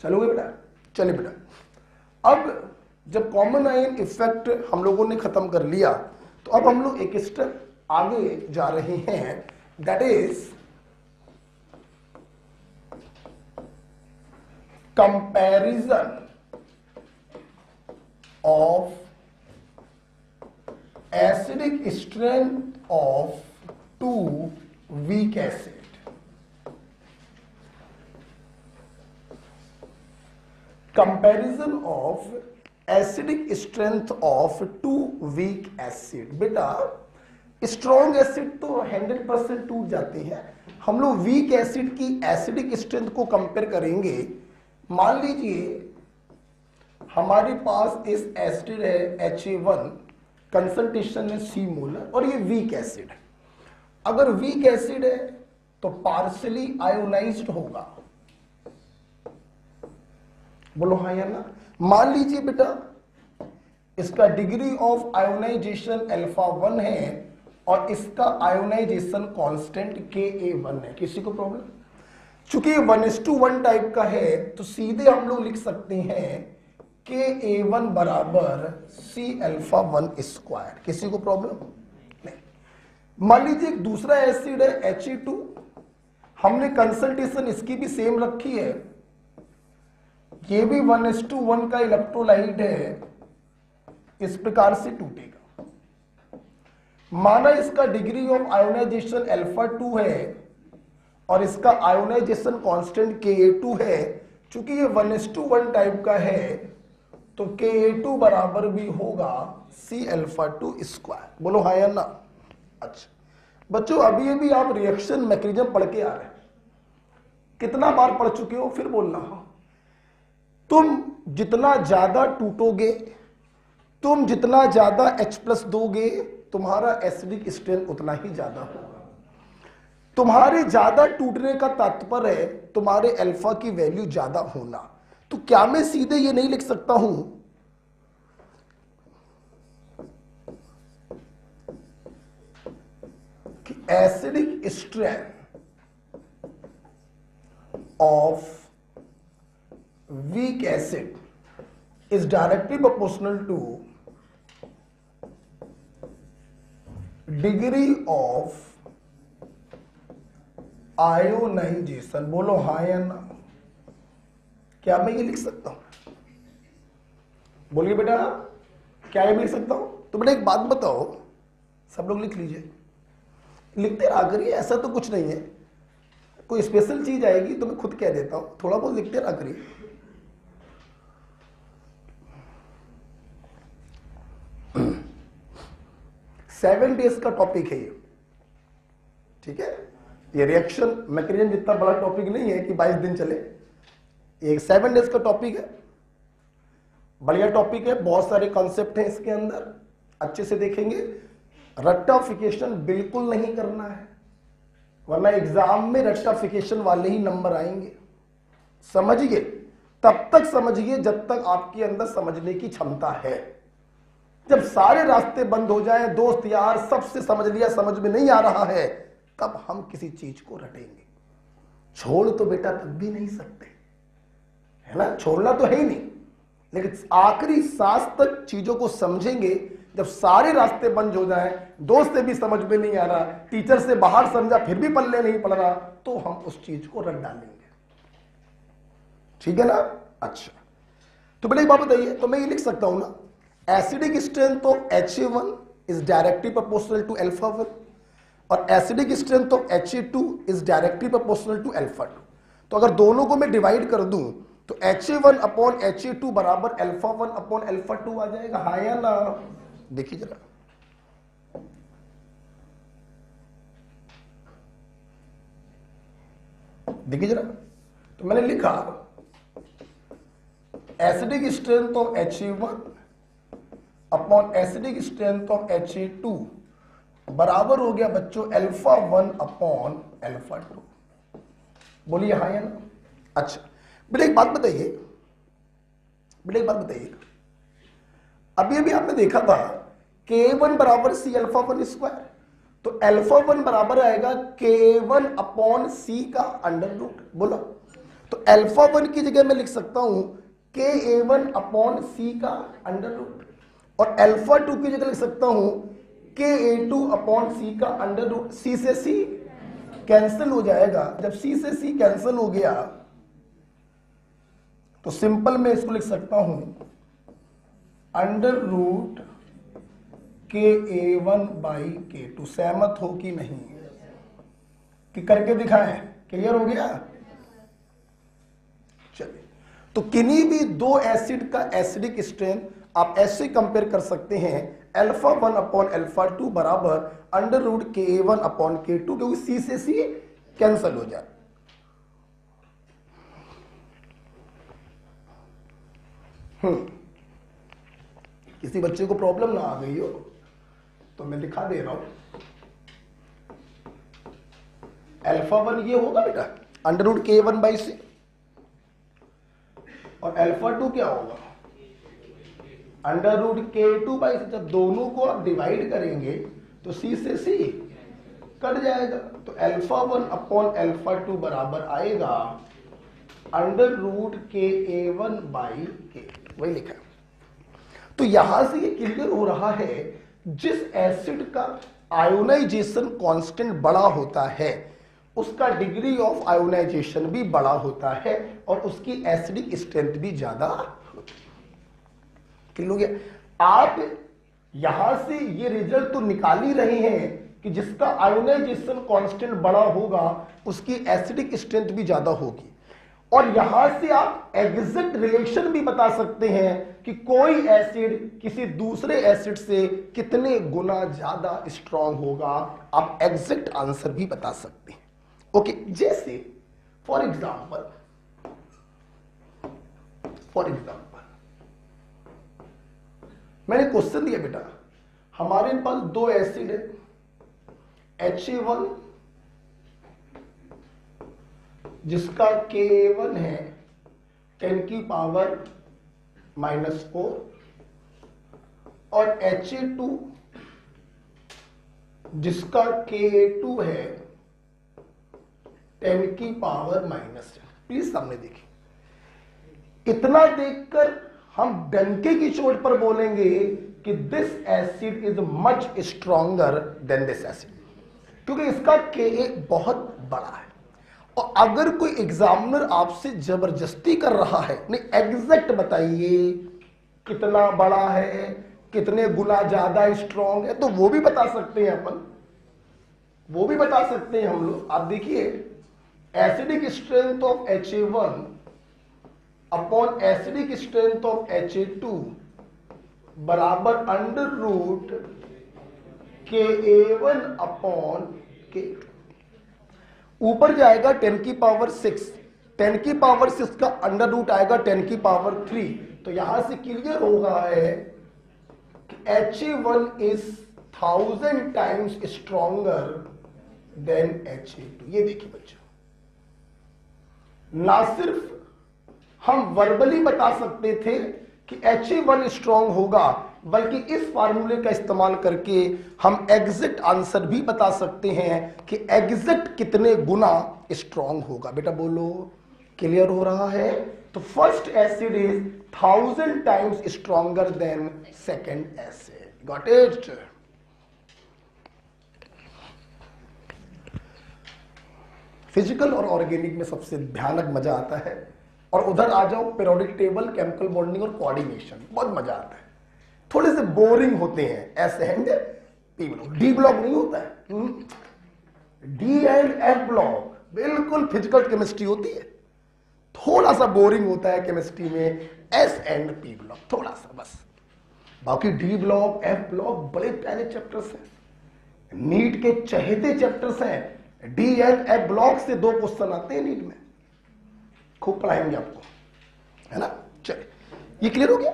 चलोगे बेटा? चलिए बेटा, अब जब कॉमन आयन इफेक्ट हम लोगों ने खत्म कर लिया तो अब हम लोग एक स्टेप आगे जा रहे हैं, that is comparison of acidic strength of two weak acid. Comparison of acidic strength of two weak acid. बेटा स्ट्रॉन्ग एसिड तो 100% टूट जाते हैं, हम लोग वीक एसिड की एसिडिक स्ट्रेंथ को कंपेयर करेंगे। मान लीजिए हमारे पास इस एसिड है Ha1, कंसंट्रेशन है C मोलर, और ये वीक एसिड है। अगर वीक एसिड है तो पार्शियली आयोनाइज्ड होगा, बोलो हाँ या ना। मान लीजिए बेटा इसका डिग्री ऑफ आयोनाइजेशन α1 है और इसका आयोनाइजेशन कांस्टेंट Ka1 है। किसी को प्रॉब्लम? चूंकि 1:1 टाइप का है तो सीधे हम लोग लिख सकते हैं Ka1 बराबर C∝1²। किसी को प्रॉब्लम नहीं? मान लीजिए एक दूसरा एसिड है He2, हमने कंसंट्रेशन इसकी भी सेम रखी है, ये भी 1:1 का इलेक्ट्रोलाइट है, इस प्रकार से टूटेगा। माना इसका डिग्री ऑफ आयोनाइजेशन α2 है और इसका आयोनाइजेशन कांस्टेंट Ka2 है। चूंकि ये 1:1 टाइप का है तो Ka2 बराबर भी होगा C∝2²। बोलो हाँ या ना? अच्छा बच्चों, अभी आप रिएक्शन मैकेनिज्म पढ़ के आ रहे हैं, कितना बार पढ़ चुके हो? फिर बोलना। तुम जितना ज्यादा टूटोगे, तुम जितना ज्यादा H+ दोगे, तुम्हारा एसिडिक स्ट्रेंथ उतना ही ज्यादा होगा। तुम्हारे ज्यादा टूटने का तात्पर्य है तुम्हारे अल्फा की वैल्यू ज्यादा होना। तो क्या मैं सीधे ये नहीं लिख सकता हूं कि acidic strength of weak acid is directly proportional to degree of ionization। बोलो हाँ या ना? क्या मैं ये लिख सकता हूं? बोलिए बेटा, क्या ये लिख सकता हूं? तो बेटा एक बात बताओ, सब लोग लिख लीजिए, लिखते रहा करिए, ऐसा तो कुछ नहीं है। कोई स्पेशल चीज आएगी तो मैं खुद कह देता हूं, थोड़ा बहुत लिखते रहा करिए। 7 डेज का टॉपिक है ये, ठीक है? ये रिएक्शन मैकेनिज्म जितना बड़ा टॉपिक नहीं है कि 22 दिन चले, ये 7 डेज का टॉपिक है। बढ़िया टॉपिक है, बहुत सारे कॉन्सेप्ट हैं इसके अंदर, अच्छे से देखेंगे। रट्टाफिकेशन बिल्कुल नहीं करना है, वरना एग्जाम में रट्टाफिकेशन वाले ही नंबर आएंगे। समझिए, तब तक समझिए जब तक आपके अंदर समझने की क्षमता है। जब सारे रास्ते बंद हो जाएं, दोस्त यार सबसे समझ लिया, समझ में नहीं आ रहा है, तब हम किसी चीज को रटेंगे। छोड़ तो बेटा तब भी नहीं सकते, है ना? छोड़ना तो है ही नहीं, लेकिन आखिरी सांस तक चीजों को समझेंगे। जब सारे रास्ते बंद हो जाएं, दोस्त से भी समझ में नहीं आ रहा, टीचर से बाहर समझा फिर भी पल्ले नहीं पड़ रहा, तो हम उस चीज को रट डालेंगे। ठीक है ना? अच्छा, तो बेटा एक बात बताइए, तो मैं ये लिख सकता हूं ना, acidic strength of Ha1 is directly proportional to α1 और acidic strength of Ha2 is directly proportional to α2। तो अगर दोनों को मैं डिवाइड कर दूं तो Ha1 अपॉन Ha2 बराबर α1 अपॉन α2 आ जाएगा। हाँ या ना? देखिए जरा, देखिए जरा, तो मैंने लिखा acidic strength of Ha1 upon acidic strength of Ha2 बराबर हो गया बच्चों α1 अपॉन α2। बोलिए हाँ या ना? अच्छा बेटा एक बात बताइए, बेटा एक बात बताइए, अभी अभी आपने देखा था K1 बराबर C∝1², तो α1 बराबर आएगा K1 अपॉन C का अंडर रूट। बोलो, तो तो अल्फा 1 की जगह मैं लिख सकता हूं KA1 अपॉन C का अंडर रूट, और अल्फा 2 की जगह लिख सकता हूं KA2 अपॉन C का अंडर रूट। C से C कैंसिल हो जाएगा। जब C से C कैंसिल हो गया तो सिंपल मैं इसको लिख सकता हूं under root KA1 by K2। सहमत हो कि नहीं, कि करके दिखाएं? क्लियर हो गया? चलिए, तो किन्हीं भी दो एसिड का एसिडिक स्ट्रेंथ आप ऐसे कंपेयर कर सकते हैं, अल्फा 1 अपॉन अल्फा 2 बराबर under root KA1 upon K2, क्योंकि C से C कैंसिल हो जाए। किसी बच्चे को प्रॉब्लम ना आ गई हो तो मैं दिखा दे रहा हूं। अल्फा 1 ये होगा बेटा under root KA1 by C, और अल्फा 2 क्या होगा under root K2 by C। जब दोनों को आप डिवाइड करेंगे तो C से C कट जाएगा, तो अल्फा 1 अपॉन अल्फा 2 बराबर आएगा under root KA1 by K। वही लिखा। तो यहां से ये क्लियर हो रहा है, जिस एसिड का आयोनाइजेशन कांस्टेंट बड़ा होता है उसका डिग्री ऑफ आयोनाइजेशन भी बड़ा होता है और उसकी एसिडिक स्ट्रेंथ भी ज्यादा होती है। क्लियर हो गया? आप यहां से ये रिजल्ट तो निकाल ही रहे हैं कि जिसका आयोनाइजेशन कांस्टेंट बड़ा होगा उसकी एसिडिक स्ट्रेंथ भी ज्यादा होगी, और यहां से आप एग्जैक्ट रिलेशन भी बता सकते हैं कि कोई एसिड किसी दूसरे एसिड से कितने गुना ज्यादा स्ट्रांग होगा। आप एग्जैक्ट आंसर भी बता सकते हैं। ओके, जैसे फॉर एग्जांपल मैंने क्वेश्चन दिया बेटा, हमारे पास दो एसिड है, HA1 जिसका KA1 है 10 की पावर -4 और HA2 जिसका KA2 है 10 की पावर -10। प्लीज सामने देखिए। इतना देखकर हम डंके की चोट पर बोलेंगे कि this acid is much stronger than this acid, क्योंकि इसका Ka बहुत बड़ा है। और अगर कोई एग्जामिनर आपसे जबरदस्ती कर रहा है, नहीं एग्जैक्ट बताइए कितना बड़ा है, कितने गुना ज्यादा स्ट्रॉन्ग है, तो वो भी बता सकते हैं अपन, वो भी बता सकते हैं हम लोग। आप देखिए acidic strength of HA1 upon acidic strength of HA2 बराबर under root KA1 upon K2। ऊपर जाएगा 10 की पावर 6, 10 की पावर 6 का अंडर रूट आएगा 10 की पावर 3। तो यहां से क्लियर हो रहा है कि HA1 is 1000 times stronger than HA2। ये देखिए बच्चों, ना सिर्फ हम वर्बली बता सकते थे कि HA1 स्ट्रॉन्ग होगा, बल्कि इस फार्मूले का इस्तेमाल करके हम एग्जैक्ट आंसर भी बता सकते हैं कि एग्जैक्ट कितने गुना स्ट्रॉन्ग होगा। बेटा बोलो, क्लियर हो रहा है? तो first acid is 1000 times stronger than second acid. Got it? Physical और ऑर्गेनिक में सबसे भयानक मजा आता है, और उधर आ जाओ पीरियोडिक टेबल, केमिकल बॉन्डिंग और कोऑर्डिनेशन, बहुत मजा आता है। थोड़े से बोरिंग होते हैं S and P block, D block नहीं होता है, डी एंड एफ ब्लॉक बिल्कुल फिजिकल केमिस्ट्री होती है। थोड़ा सा बोरिंग होता है केमिस्ट्री में एस एंड पी ब्लॉक, थोड़ा सा बस। बाकी डी ब्लॉक, एफ ब्लॉक बड़े प्यारे चैप्टर्स हैं, नीट के चहेते चैप्टर्स हैं। डी एंड एफ ब्लॉक से 2 क्वेश्चन आते हैं नीट में, खूब पढ़ाएंगे आपको, है ना? चलिए, ये क्लियर हो गया?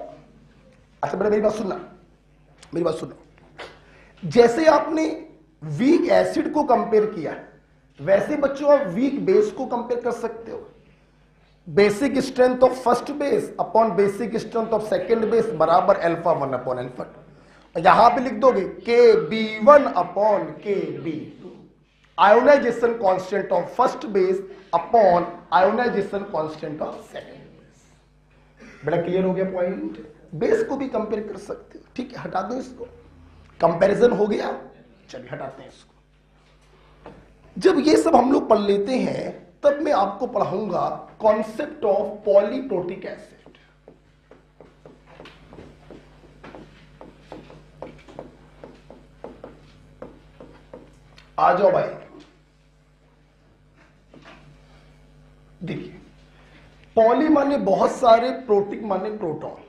अच्छा बेटा मेरी बात सुनना, मेरी बात सुनना। जैसे आपने वीक एसिड को कंपेयर किया, वैसे बच्चों आप वीक बेस को कंपेयर कर सकते हो। Basic strength of first base upon basic strength of second base बराबर अल्फा 1 अपॉन अल्फा 2। यहां पे लिख दोगे KB1 upon KB2। Ionization constant of first base upon ionization constant of second base. बड़ा क्लियर हो गया पॉइंट। बेस को भी कंपेयर कर सकते हो, ठीक है, हटा दो इसको, कंपैरिजन हो गया। चलिए हटाते हैं इसको। जब ये सब हम लोग पढ़ लेते हैं तब मैं आपको पढ़ाऊंगा कॉन्सेप्ट ऑफ पॉलीप्रोटिक एसिड। आ जाओ भाई, देखिए पॉली माने बहुत सारे, प्रोटिक माने प्रोटॉन।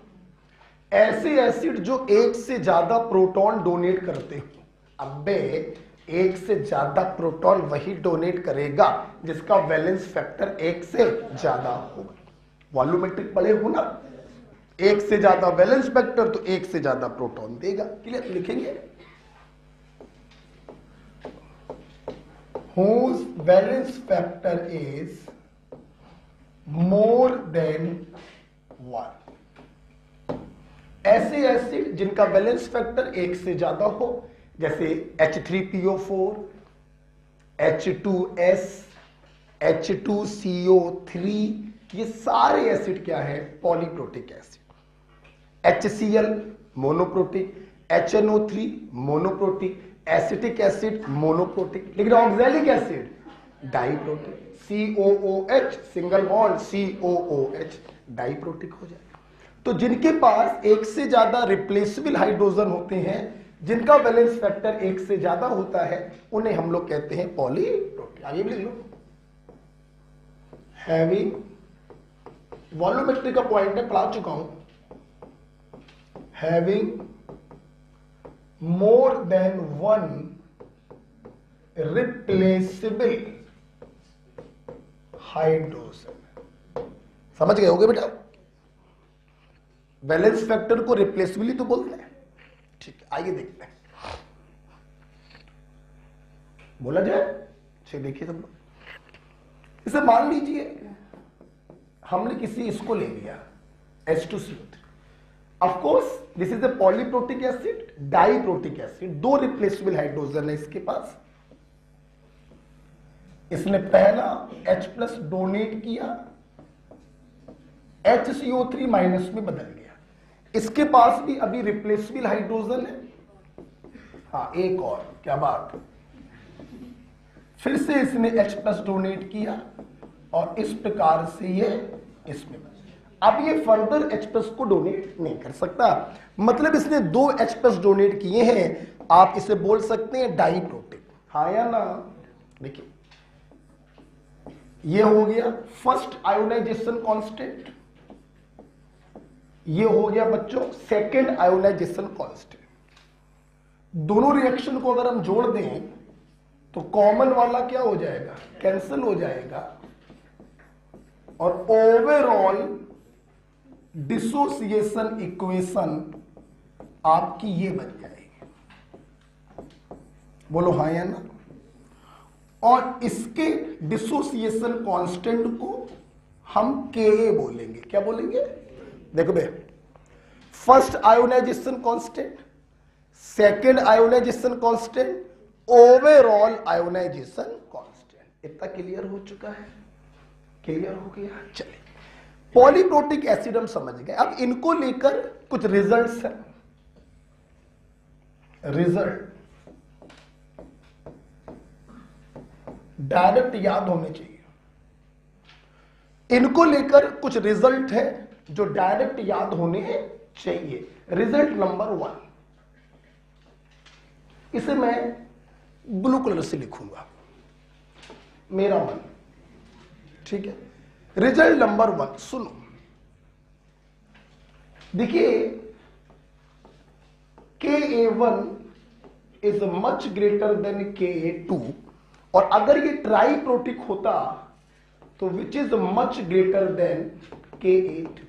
ऐसे एसिड जो एक से ज्यादा प्रोटॉन डोनेट करते हो। अबे एक से ज्यादा प्रोटॉन वही डोनेट करेगा जिसका वैलेंस फैक्टर एक से ज्यादा होगा। वॉल्यूमेट्रिक पढ़े हो ना, एक से ज्यादा वैलेंस फैक्टर तो एक से ज्यादा प्रोटॉन देगा। क्लियर, लिखेंगे whose valence factor is more than 1। ऐसे एसिड जिनका वैलेंस फैक्टर एक से ज्यादा हो, जैसे H3PO4, H2S, H2CO3, ये सारे एसिड क्या है? Polyprotic acid. HCl monoprotic, HNO3 monoprotic, acetic acid monoprotic, लेकिन oxalic acid diprotic. COOH single bond, COOH diprotic हो जाएगा। तो जिनके पास एक से ज्यादा रिप्लेसेबल हाइड्रोजन होते हैं, जिनका वैलेंस फैक्टर एक से ज्यादा होता है, उन्हें हम लोग कहते हैं पॉलीप्रोटिक। आगे भी लिख लो, हैविंग, वॉल्यूमेट्री का पॉइंट है, पढ़ा चुका हूं, having more than one replaceable hydrogen। समझ गए होगे बेटा? वैलेंस फैक्टर को रिप्लेसेबली तो बोलते हैं, ठीक है। आइए देखते हैं, बोला जाए। चलिए देखिए सब लोग, इसे मान लीजिए हमने किसी इसको ले लिया H2CO3। Of course, this is a polyprotic acid, diprotic acid, दो रिप्लेसेबल हाइड्रोजन है इसके पास। इसने पहला H+ डोनेट किया, HCO3 माइनस में बदल गया। इसके पास भी अभी रिप्लेसेबल हाइड्रोजन है, हाँ एक और, क्या बात। फिर से इसने H+ डोनेट किया और इस प्रकार से ये इसमें, अब ये फर्दर H+ को डोनेट नहीं कर सकता, मतलब इसने दो H+ डोनेट किए हैं। आप इसे बोल सकते हैं डाइप्रोटिक, हाँ या ना? देखिए ये हो गया फर्स्ट आयोनाइजेशन कांस्टेंट, ये हो गया बच्चों सेकंड आयोनाइजेशन कांस्टेंट। दोनों रिएक्शन को अगर हम जोड़ दें तो कॉमन वाला क्या हो जाएगा? कैंसिल हो जाएगा, और ओवरऑल डिसोसिएशन इक्वेशन आपकी ये बन जाएगी। बोलो हाँ या ना? और इसके डिसोसिएशन कांस्टेंट को हम Ka बोलेंगे। क्या बोलेंगे? देखो बे, first ionisation constant, second ionisation constant, overall ionisation constant. इतना क्लियर हो चुका है? क्लियर हो गया? चलिए, पॉलीप्रोटिक एसिड हम समझ गए। अब इनको लेकर कुछ रिजल्ट्स हैं। रिजल्ट डायरेक्ट याद होने चाहिए। इनको लेकर कुछ रिजल्ट है जो डायरेक्ट याद होने चाहिए। रिजल्ट नंबर 1, इसे मैं ब्लू कलर से लिखूंगा, मेरा मन, ठीक है। रिजल्ट नंबर 1 सुनो, देखिए Ka1 is much greater then Ka2, और अगर ये ट्राइप्रोटिक होता तो which is much greater then Ka2।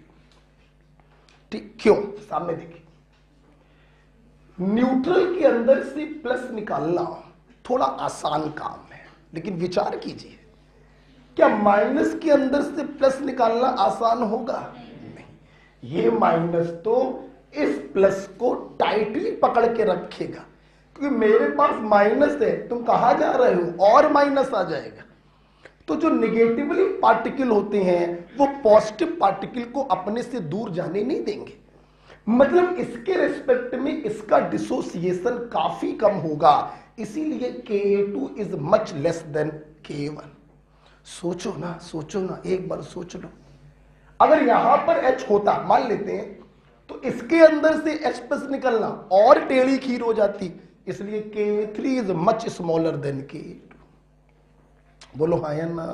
ठीक, क्यों? सामने देखिए, न्यूट्रल के अंदर से प्लस निकालना थोड़ा आसान काम है, लेकिन विचार कीजिए, क्या माइनस के अंदर से प्लस निकालना आसान होगा? नहीं, ये माइनस तो इस प्लस को टाइटली पकड़ के रखेगा। क्योंकि मेरे पास माइनस है, तुम कहां जा रहे हो, और माइनस आ जाएगा। तो जो निगेटिवली पार्टिकल होते हैं वो पॉजिटिव पार्टिकल को अपने से दूर जाने नहीं देंगे, मतलब इसके रेस्पेक्ट में इसका डिसोसिएशन काफी कम होगा, इसीलिए Ka2 is much less than Ka1। सोचो ना, एक बार सोच लो, अगर यहां पर H होता, मान लेते हैं, तो इसके अंदर से H प्लस निकलना और टेढ़ी खीर हो जाती, इसलिए Ka3 is much smaller than Ka2। बोलो हाँ या ना।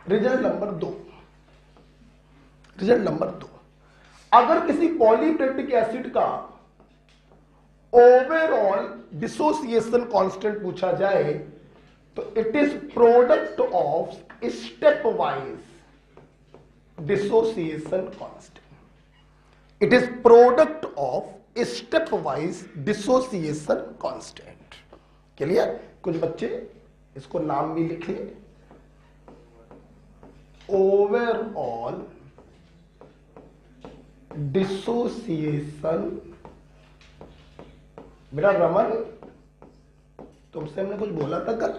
रिजल्ट नंबर 2, अगर किसी पॉलीप्रेटिक एसिड का ओवरऑल डिसोसिएशन कांस्टेंट पूछा जाए तो it is product of step wise dissociation constant. It is product of step wise dissociation constant. Clear? कुछ बच्चे इसको नाम भी लिख लिए, ओवरऑल डिसोसिएशन। मेरा रमन, तुमसे हमने कुछ बोला था कल,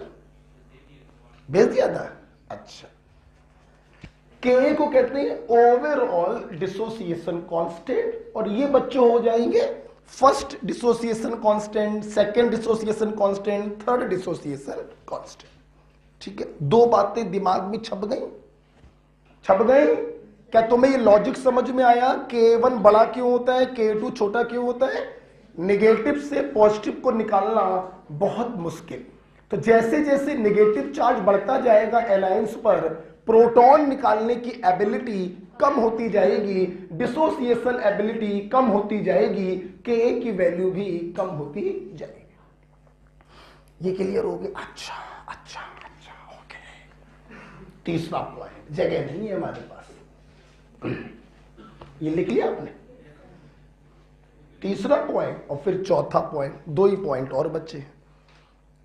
भेज दिया था? अच्छा, के को कहते हैं ओवरऑल डिसोसिएशन कांस्टेंट, और ये बच्चों हो जाएंगे first dissociation constant, second dissociation constant, third dissociation constant. ठीक है, दो बातें दिमाग में छप गई। क्या तुम्हें ये लॉजिक समझ में आया? K1 बड़ा क्यों होता है, K2 छोटा क्यों होता है? नेगेटिव से पॉजिटिव को निकालना बहुत मुश्किल। तो जैसे जैसे नेगेटिव चार्ज बढ़ता जाएगा एलायंस पर, प्रोटॉन निकालने की एबिलिटी कम होती जाएगी, डिसोसिएशन एबिलिटी कम होती जाएगी, Ka की वैल्यू भी कम होती जाएगी। ये क्लियर हो गया? अच्छा, ओके। तीसरा पॉइंट, जगह नहीं है हमारे पास, ये लिख लिया आपने? तीसरा पॉइंट और फिर चौथा पॉइंट, 2 ही पॉइंट और बच्चे।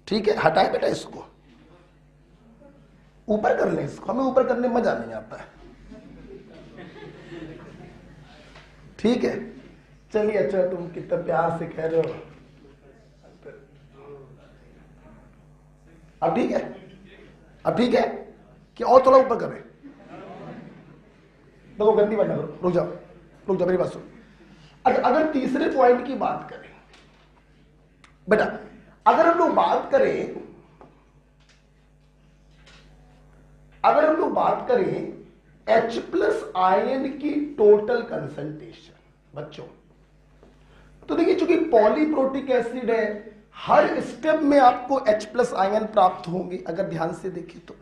ठीक है, हटाए बेटा इसको, ऊपर कर लें इसको, हमें ऊपर करने में मजा नहीं आता है। ठीक है, चलिए। अच्छा, तुम कितना प्यार से कह रहे हो। अब ठीक है कि और थोड़ा ऊपर करें? देखो, गंदी बात ना करो, रुक जाओ, मेरी बात सुन। अगर तीसरे पॉइंट की बात करें बेटा, अगर हम लोग बात करें H प्लस आयन की टोटल कंसंट्रेशन बच्चों, तो देखिए चूंकि पॉलीप्रोटिक एसिड है, हर स्टेप में आपको H प्लस आयन प्राप्त होंगे। अगर ध्यान से देखें तो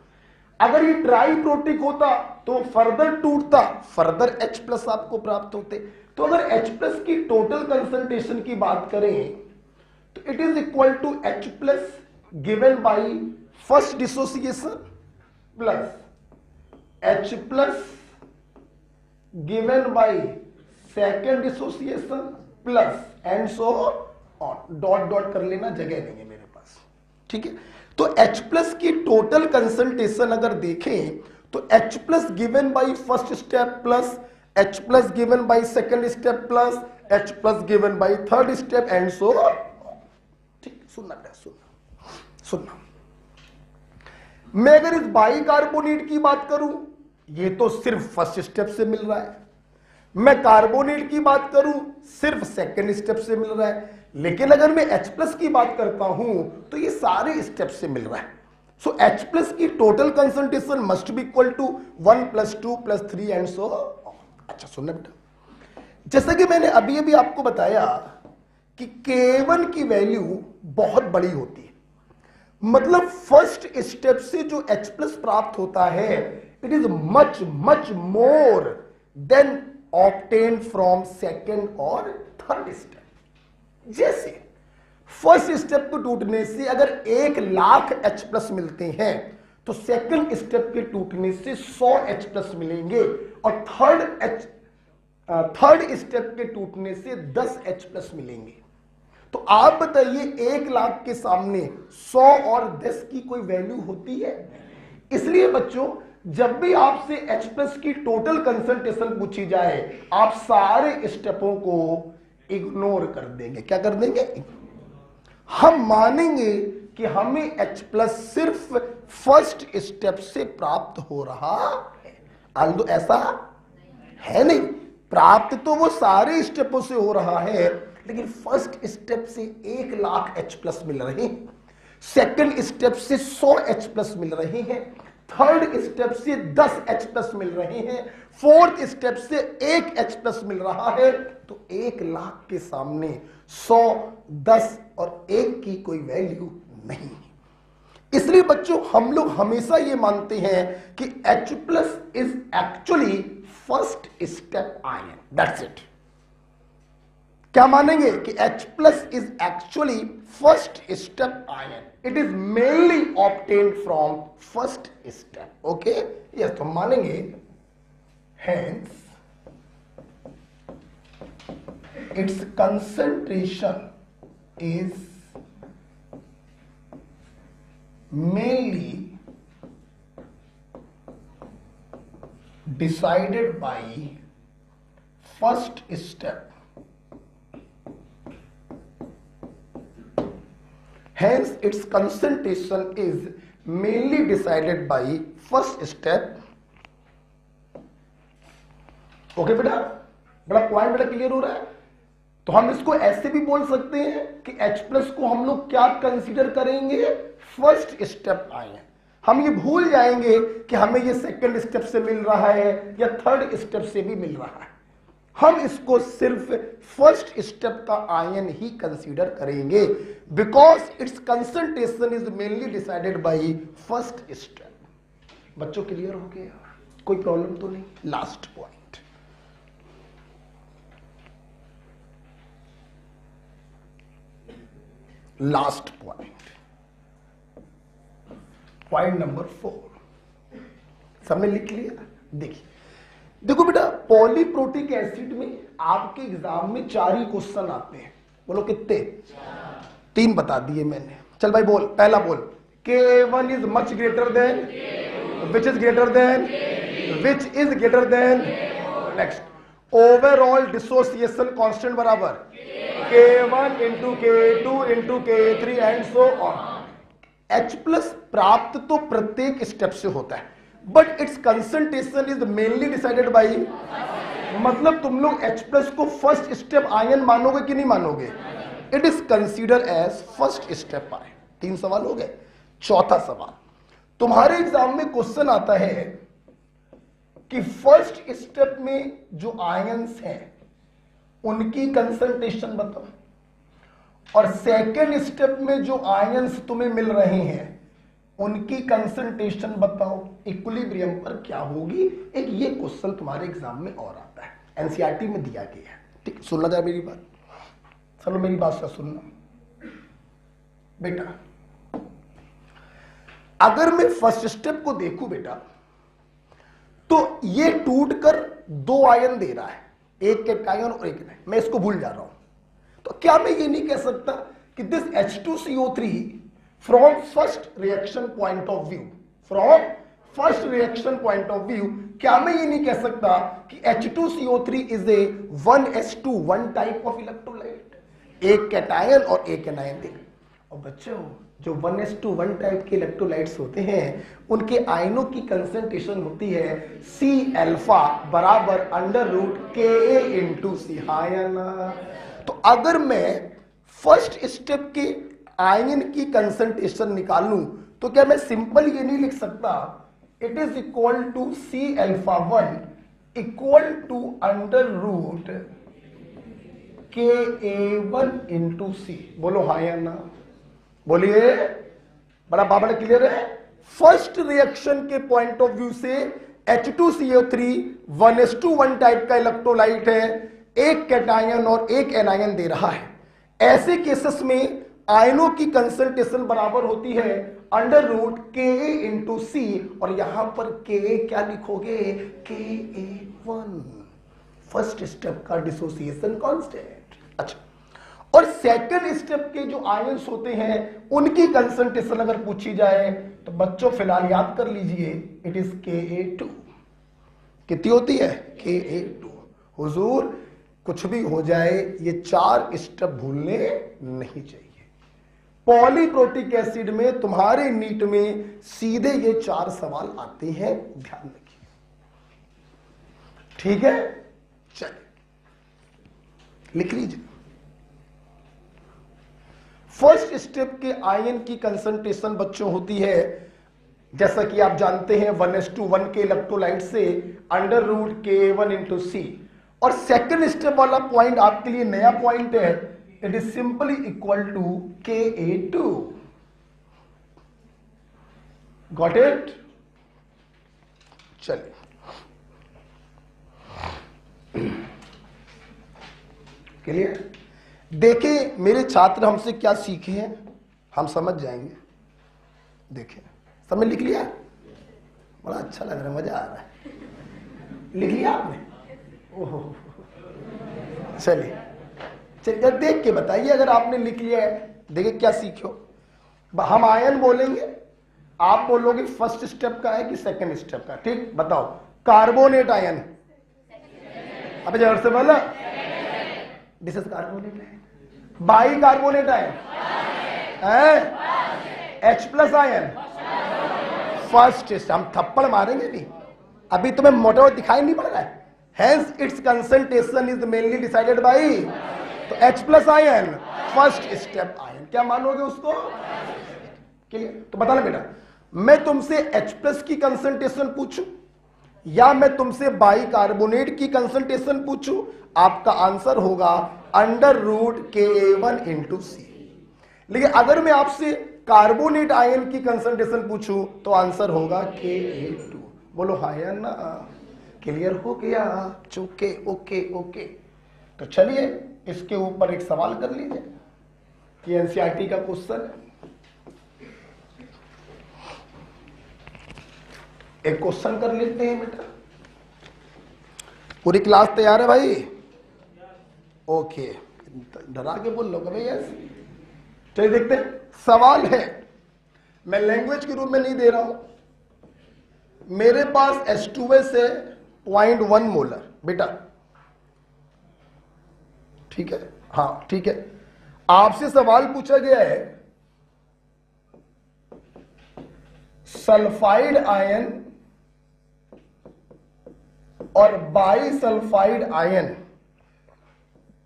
अगर ये ट्राइप्रोटिक होता तो फर्दर टूटता, फर्दर H प्लस आपको प्राप्त होते। तो अगर H प्लस की टोटल कंसंट्रेशन की बात करें तो it is equal to H plus given by first dissociation plus H plus given by second dissociation plus and so on, dot कर लेना, जगह नहीं है मेरे पास। ठीक है, तो H प्लस की टोटल कंसंट्रेशन अगर देखें तो H plus given by first step plus H plus given by second step plus H plus given by third step and so. ठीक, सुनना। मैं अगर इस बाइकार्बोनेट की बात करूं, ये तो सिर्फ फर्स्ट स्टेप से मिल रहा है। मैं कार्बोनेट की बात करूं, सिर्फ सेकेंड स्टेप से मिल रहा है। लेकिन अगर मैं H प्लस की बात करता हूं तो ये सारे स्टेप से मिल रहा है। सो H प्लस की total concentration must be equal to 1 + 2 + 3 and so. अच्छा सुनना बेटा, जैसा कि मैंने अभी आपको बताया कि K1 की वैल्यू बहुत बड़ी होती है, मतलब फर्स्ट स्टेप से जो H प्लस प्राप्त होता है it is much more than obtain from second और थर्ड स्टेप। जैसे फर्स्ट स्टेप को टूटने से अगर 1,00,000 H प्लस मिलते हैं तो सेकंड स्टेप के टूटने से 100 H प्लस मिलेंगे, और थर्ड स्टेप के टूटने से 10 H प्लस मिलेंगे। तो आप बताइए 1,00,000 के सामने 100 और 10 की कोई वैल्यू होती है? इसलिए बच्चों जब भी आपसे H प्लस की टोटल कंसंट्रेशन पूछी जाए आप सारे स्टेपों को इग्नोर कर देंगे। क्या कर देंगे? हम मानेंगे कि हमें H प्लस सिर्फ फर्स्ट स्टेप से प्राप्त हो रहा है, आल्दो ऐसा है नहीं, प्राप्त तो वो सारे स्टेपों से हो रहा है, लेकिन फर्स्ट स्टेप से 1,00,000 H प्लस मिल रहे हैं, सेकंड स्टेप से 100 H प्लस मिल रहे हैं, थर्ड स्टेप से 10 H प्लस मिल रहे हैं, फोर्थ स्टेप से 1 H प्लस मिल रहा है। तो 1,00,000 के सामने 100, 10 और 1 की कोई वैल्यू नहीं है। इसलिए बच्चों हम लोग हमेशा ये मानते हैं कि H plus is actually first step ion, that's it. क्या मानेंगे कि H plus is actually first step ion, it is mainly obtained from first step. Okay, yes, तो मानेंगे hence it's concentration is mainly decided by first step. Hence, its concentration is mainly decided by first step. Okay बेटा, बड़ा point बेटा clear हो रहा है। तो हम इसको ऐसे भी बोल सकते हैं कि H प्लस को हम लोग क्या कंसीडर करेंगे, फर्स्ट स्टेप आयन। हम ये भूल जाएंगे कि हमें ये सेकंड स्टेप से मिल रहा है या थर्ड स्टेप से भी मिल रहा है, हम इसको सिर्फ फर्स्ट स्टेप का आयन ही कंसीडर करेंगे, because it's concentration is mainly decided by first step. बच्चों क्लियर हो गया, कोई प्रॉब्लम तो नहीं। Last point, last point, point number 4 सबने लिख लिया। देखिए, देखो बेटा, पॉलीप्रोटिक एसिड में आपके एग्जाम में 4 ही क्वेश्चन आते हैं। बोलो कितने? 3 बता दिए मैंने। चल भाई बोल, पहला बोल, K1 is much greater than, which is greater than, which is greater than, next, overall dissociation constant बराबर K1 into K2 into K3 and so on. H plus प्राप्त तो प्रत्येक स्टेप से होता है, but its concentration is mainly decided by, मतलब तुम लोग H प्लस को फर्स्ट स्टेप आयन मानोगे कि नहीं मानोगे? It is consider as first step ion. 3 सवाल हो गए। चौथा सवाल, तुम्हारे एग्जाम में क्वेश्चन आता है कि फर्स्ट स्टेप में जो आयंस हैं उनकी कंसंट्रेशन बताओ, और सेकेंड स्टेप में जो आयंस तुम्हें मिल रहे हैं उनकी कंसंट्रेशन बताओ, इक्विलिब्रियम पर क्या होगी। एक ये क्वेश्चन तुम्हारे एग्जाम में और आता है, एनसीईआरटी में दिया गया है। ठीक, सुनना जाए मेरी बात, चलो मेरी बात से सुनना बेटा। अगर मैं फर्स्ट स्टेप को देखूं बेटा, तो ये टूटकर 2 आयन दे रहा है, एक कैटायन और एक एनायन। मैं इसको भूल जा रहा हूं, तो क्या मैं ये नहीं कह सकता कि this H2CO3 from first reaction point of view, from first reaction point of view, क्या मैं ये नहीं कह सकता कि H2CO3 is a 1s2 1 type of electrolyte, एक कैटायन और एक एनायन दे। और बच्चों, जो 1s2 1 टाइप के इलेक्ट्रोलाइट्स होते हैं उनके आयनों की कंसंट्रेशन होती है C अल्फा बराबर √Ka इंटू सी आयन। तो अगर मैं फर्स्ट स्टेप के आयन की कंसंट्रेशन निकालूं तो क्या मैं सिंपल ये नहीं लिख सकता it is equal to C alpha 1 equal to √Ka1 into C. बोलो हाँ या ना, बोलिए। बड़ा बाबा क्लियर है? फर्स्ट रिएक्शन के पॉइंट ऑफ व्यू से H2CO3 1s2 1 टाइप का इलेक्ट्रोलाइट है, एक कैटायन और एक एनायन दे रहा है। ऐसे केसेस में आयनों की कंसंट्रेशन बराबर होती है √Ka इंटू सी, और यहां पर Ka क्या लिखोगे? Ka1, फर्स्ट स्टेप का डिसोसिएशन कांस्टेंट। अच्छा, और सेकंड स्टेप के जो आयंस होते हैं उनकी कंसंट्रेशन अगर पूछी जाए तो बच्चों फिलहाल याद कर लीजिए, इट इज Ka2। कितनी होती है? Ka2। हुजूर कुछ भी हो जाए ये 4 स्टेप भूलने नहीं चाहिए। पॉलीप्रोटिक एसिड में तुम्हारे नीट में सीधे ये 4 सवाल आते हैं, ध्यान रखिए। ठीक है, चलिए लिख लीजिए। फर्स्ट स्टेप के आयन की कंसंट्रेशन बच्चों होती है, जैसा कि आप जानते हैं 1:1 के इलेक्ट्रोलाइट से √Ka1 × C। और सेकंड स्टेप वाला पॉइंट आपके लिए नया पॉइंट है, it is simply equal to Ka2। Got it? चलिए क्लियर? देखिए मेरे छात्र हमसे क्या सीखे हैं, हम समझ जाएंगे। देखिए सबने लिख लिया, बड़ा अच्छा लग रहा है, मजा आ रहा है। लिख लिया आपने? ओहो, चलिए चलिए देख के बताइए अगर आपने लिख लिया है। देखिए क्या सीखे हो। हम आयन बोलेंगे, आप बोलोगे फर्स्ट स्टेप का है कि सेकंड स्टेप का। ठीक, बताओ। कार्बोनेट आयन, अब जोर से बोला। This is carbonate ion. By carbonate ion है, H+ आयन फर्स्ट स्टेप। हम थप्पड़ मारेंगे नहीं, अभी तुम्हें मोटा दिखाई नहीं पड़ रहा है। Hence its concentration is mainly decided by, तो H+ ion first step ion. क्या मानोगे उसको? क्लियर? तो बता ना बेटा, मैं तुमसे H+ की कंसंट्रेशन पूछूं या मैं तुमसे बाई कार्बोनेट की कंसंट्रेशन पूछूं, आपका आंसर होगा √Ka1 × C। लेकिन अगर मैं आपसे कार्बोनेट आयन की कंसंट्रेशन पूछूं तो आंसर होगा Ka2। बोलो हाँ या ना? क्लियर हो गया? Okay okay okay. तो चलिए इसके ऊपर एक सवाल कर लीजिए, ये एनसीईआरटी का क्वेश्चन है। एक क्वेश्चन कर लेते हैं बेटा। पूरी क्लास तैयार है भाई? ओके, डरा के बोल लो भाई। यस, चलिए देखते हैं। सवाल है, मैं लैंग्वेज के रूप में नहीं दे रहा हूं। मेरे पास H2S है 0.1 मोलर बेटा, ठीक है? हाँ ठीक है। आपसे सवाल पूछा गया है सल्फाइड आयन और बाई सल्फाइड आयन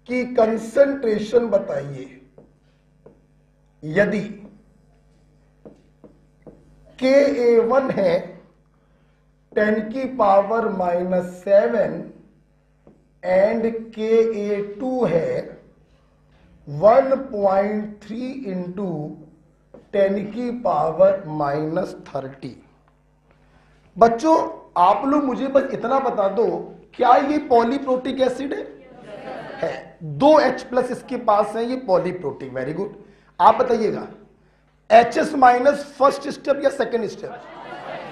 की कंसंट्रेशन बताइए यदि Ka1 है 10⁻⁻7 एंड Ka2 है 1.3 × 10⁻30। बच्चों आप लोग मुझे बस इतना बता दो, क्या ये पॉलीप्रोटिक एसिड है? 2 H+ इसके पास है, ये पॉलीप्रोटिक। Very good. आप बताइएगा HS- फर्स्ट स्टेप या सेकंड स्टेप?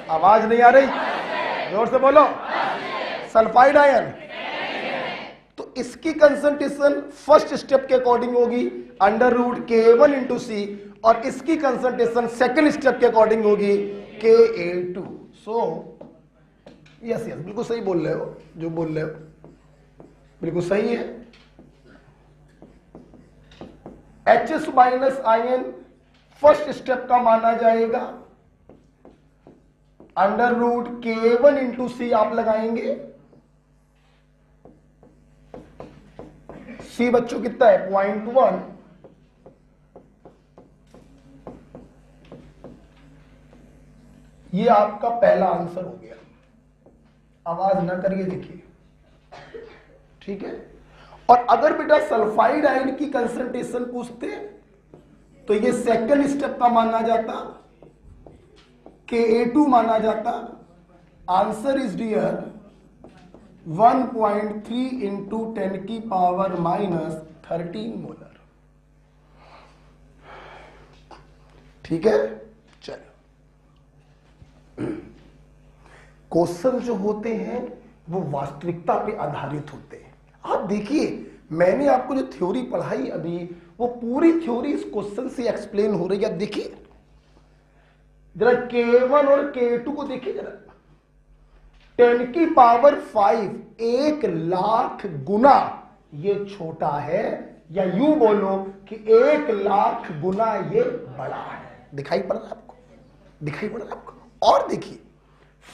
आवाज नहीं आ रही, जोर से बोलो। सल्फाइड आयन, तो इसकी कंसंट्रेशन फर्स्ट स्टेप के अकॉर्डिंग होगी √Ka1 × C, और इसकी कंसंट्रेशन सेकंड स्टेप के अकॉर्डिंग होगी Ka2। सो यस यस, बिल्कुल सही बोल रहे हो, जो बोल रहे हो बिल्कुल सही है। HS- आयन फर्स्ट स्टेप का माना जाएगा, √Ka1 × C आप लगाएंगे। C बच्चों कितना है? 0.1। ये आपका पहला आंसर हो गया। आवाज ना करिए, देखिए ठीक है। और अगर बेटा सल्फाइड आयन की कंसंट्रेशन पूछते तो ये सेकंड स्टेप का माना जाता, Ka2 माना जाता। Answer is dear 1.3 × 10⁻13 molar. ठीक है, चलो। क्वेश्चन जो होते हैं वो वास्तविकता पे आधारित होते हैं। आप देखिए, मैंने आपको जो थ्योरी पढ़ाई अभी, वो पूरी थ्योरी इस क्वेश्चन से एक्सप्लेन हो रही है। आप देखिए जरा K1 और K2 को देखिए जरा। 10⁵ 1 लाख गुना ये छोटा है, या यूं बोलो कि 1,00,000 गुना ये बड़ा है। दिखाई पड़ रहा है आपको? दिखाई पड़ रहा है आपको? और देखिए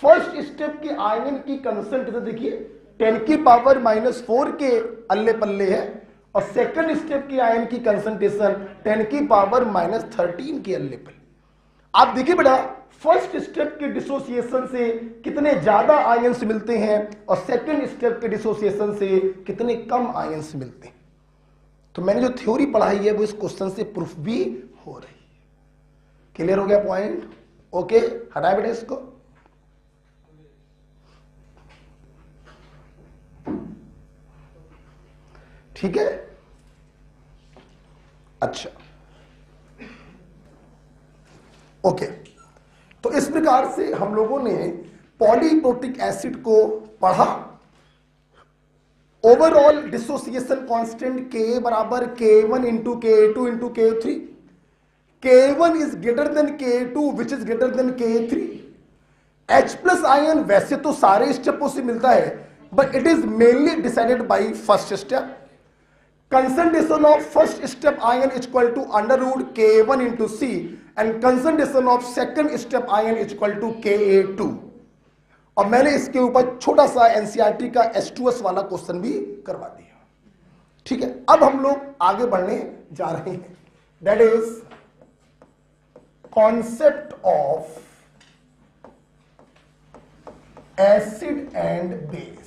फर्स्ट स्टेप के आयन की कंसंट्रेशन देखिए 10⁻⁻4 के अल्ले पल्ले है और सेकंड स्टेप के आयन की कंसंट्रेशन 10⁻⁻13 के अल्ले पल्ले। आप देखिए बेटा फर्स्ट स्टेप के डिसोसिएशन से कितने ज्यादा आयंस मिलते हैं और सेकंड स्टेप के डिसोसिएशन से कितने कम आयंस मिलते हैं। तो मैंने जो थ्योरी पढ़ाई है वो इस क्वेश्चन से प्रूफ भी हो रही है। क्लियर हो गया पॉइंट? ओके, हटाए बेटा इसको। ठीक है, अच्छा ओके। तो इस प्रकार से हम लोगों ने पॉलीप्रोटिक एसिड को पढ़ा। ओवरऑल डिसोसिएशन कांस्टेंट K बराबर K1 into K2 into K3। K1 is greater then K2 which is greater then K3। H plus ion वैसे तो सारे स्टेपों से मिलता है but it is mainly decided by first step. Concentration of first step ion is equal to under root K1 into C and concentration of second step ion is equal to Ka2। और मैंने इसके ऊपर छोटा सा NCERT का H2S वाला question भी करवा दिया। ठीक है, अब हम लोग आगे बढ़ने जा रहे हैं। That is concept of acid and base.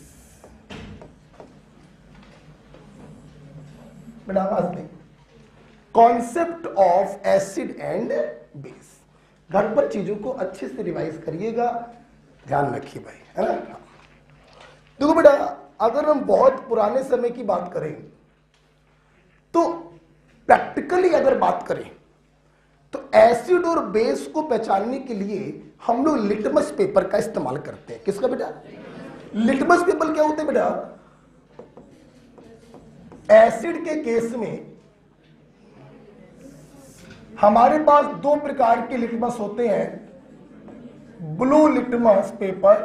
Concept of acid and base. घर पर चीजों को अच्छे से रिवाइज करिएगा, ध्यान रखिए भाई, है ना। देखो बेटा अगर हम बहुत पुराने समय की बात करें तो प्रैक्टिकली अगर बात करें तो एसिड और बेस को पहचानने के लिए हम लोग लिटमस पेपर का इस्तेमाल करते हैं। किसका बेटा? लिटमस पेपर क्या होते हैं बेटा? एसिड के केस में हमारे पास दो प्रकार के लिटमस होते हैं, ब्लू लिटमस पेपर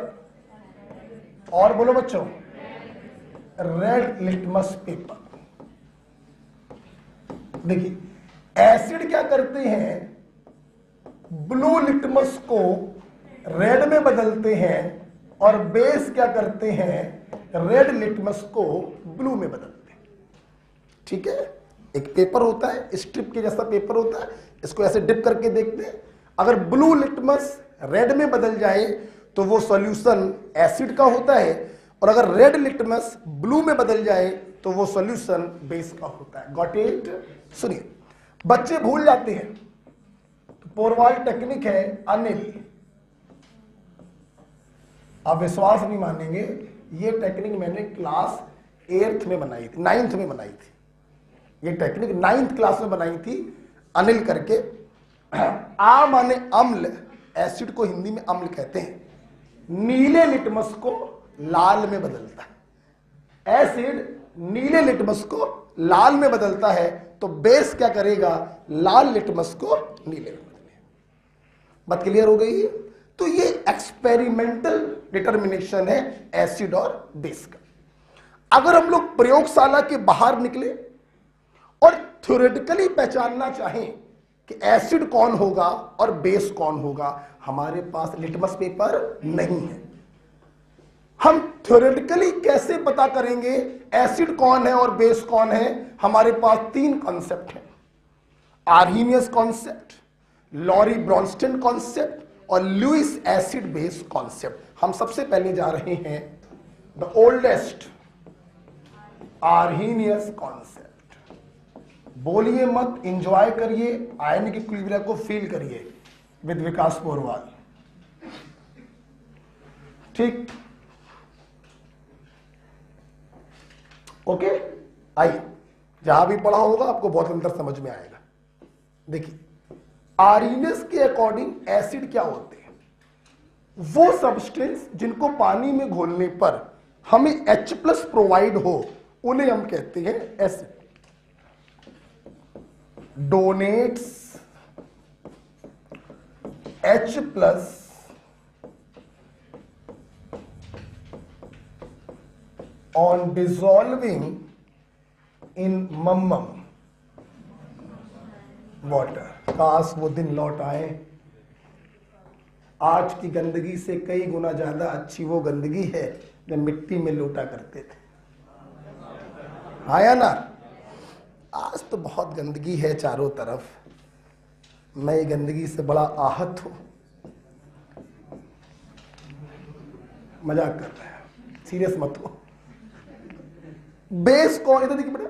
और बोलो बच्चों रेड लिटमस पेपर। देखिए एसिड क्या करते हैं, ब्लू लिटमस को रेड में बदलते हैं और बेस क्या करते हैं, रेड लिटमस को ब्लू में बदलते हैं। ठीक है, एक पेपर होता है स्ट्रिप के जैसा पेपर होता है, इसको ऐसे डिप करके देखते हैं। अगर ब्लू लिटमस रेड में बदल जाए तो वो सॉल्यूशन एसिड का होता है और अगर रेड लिटमस ब्लू में बदल जाए तो वो सॉल्यूशन बेस का होता है। Got it? सुनिए, बच्चे भूल जाते हैं तो पोरवाल टेक्निक है अनिल, आप विश्वास नहीं मानेंगे, ये टेक्निक मैंने क्लास 8th में बनाई थी, 9th में बनाई थी। ये टेक्निक 9th क्लास में बनाई थी अनिल करके। आ माने अम्ल, एसिड को हिंदी में अम्ल कहते हैं, नीले लिटमस को लाल में बदलता है। एसिड नीले लिटमस को लाल में बदलता है तो बेस क्या करेगा, लाल लिटमस को नीले में बदलेगा। बात क्लियर हो गई? तो ये एक्सपेरिमेंटल डिटर्मिनेशन है एसिड और बेस का। अगर हम लोग प्रयोगशाला के बाहर निकले और थ्योरेटिकली पहचानना चाहें कि एसिड कौन होगा और बेस कौन होगा, हमारे पास लिटमस पेपर नहीं है। हम थ्योरेटिकली कैसे पता करेंगे एसिड कौन है और बेस कौन है? हमारे पास 3 कॉन्सेप्ट हैं, Arrhenius concept, lorry Brønsted concept और लुइस एसिड बेस कॉन्सेप्ट। हम सबसे पहले जा रहे हैं द ओल्डेस्ट आर्हीनियस कॉन्सेप्ट। बोलिए मत, एंजॉय करिए, आयनिक इक्विलिब्रियम को फील करिए विद विकास पोरवाल। ठीक, ओके, आइए, जहां भी पढ़ा होगा आपको बहुत अंतर समझ में आएगा। देखिए आर्हीनियस के अकॉर्डिंग एसिड क्या होते हैं? वो सब्सटेंस जिनको पानी में घोलने पर हमें H+ प्रोवाइड हो उन्हें हम कहते हैं acid. Donates H+ on dissolving in hmm water. काश वो दिन लौट आए। आज की गंदगी से कई गुना ज्यादा अच्छी वो गंदगी है जो मिट्टी में लूटा करते थे। आया ना? आज तो बहुत गंदगी है चारों तरफ। मैं ये गंदगी से बड़ा आहत हूं। मजाक कर रहे हैं, सीरियस मत हो। बेस कौन, इधर देखिए बेटा।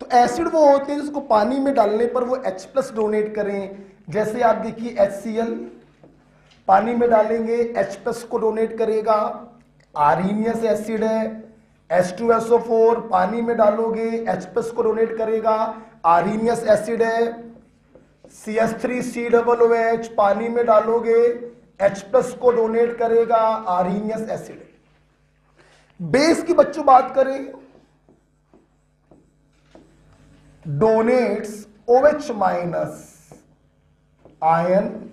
तो एसिड वो होते हैं जिसको पानी में डालने पर वो H+ डोनेट करें। जैसे आप देखिए HCl, पानी में डालेंगे H+ को डोनेट करेगा। आर्हीनियस एसिड है। H2SO4 पानी में डालोगे H+ को डोनेट करेगा, आर्हीनियस एसिड है। CH3COOH पानी में डालोगे H+ को डोनेट करेगा, आर्हीनियस एसिड है। बेस की बच्चों बात करें, donates OH- ion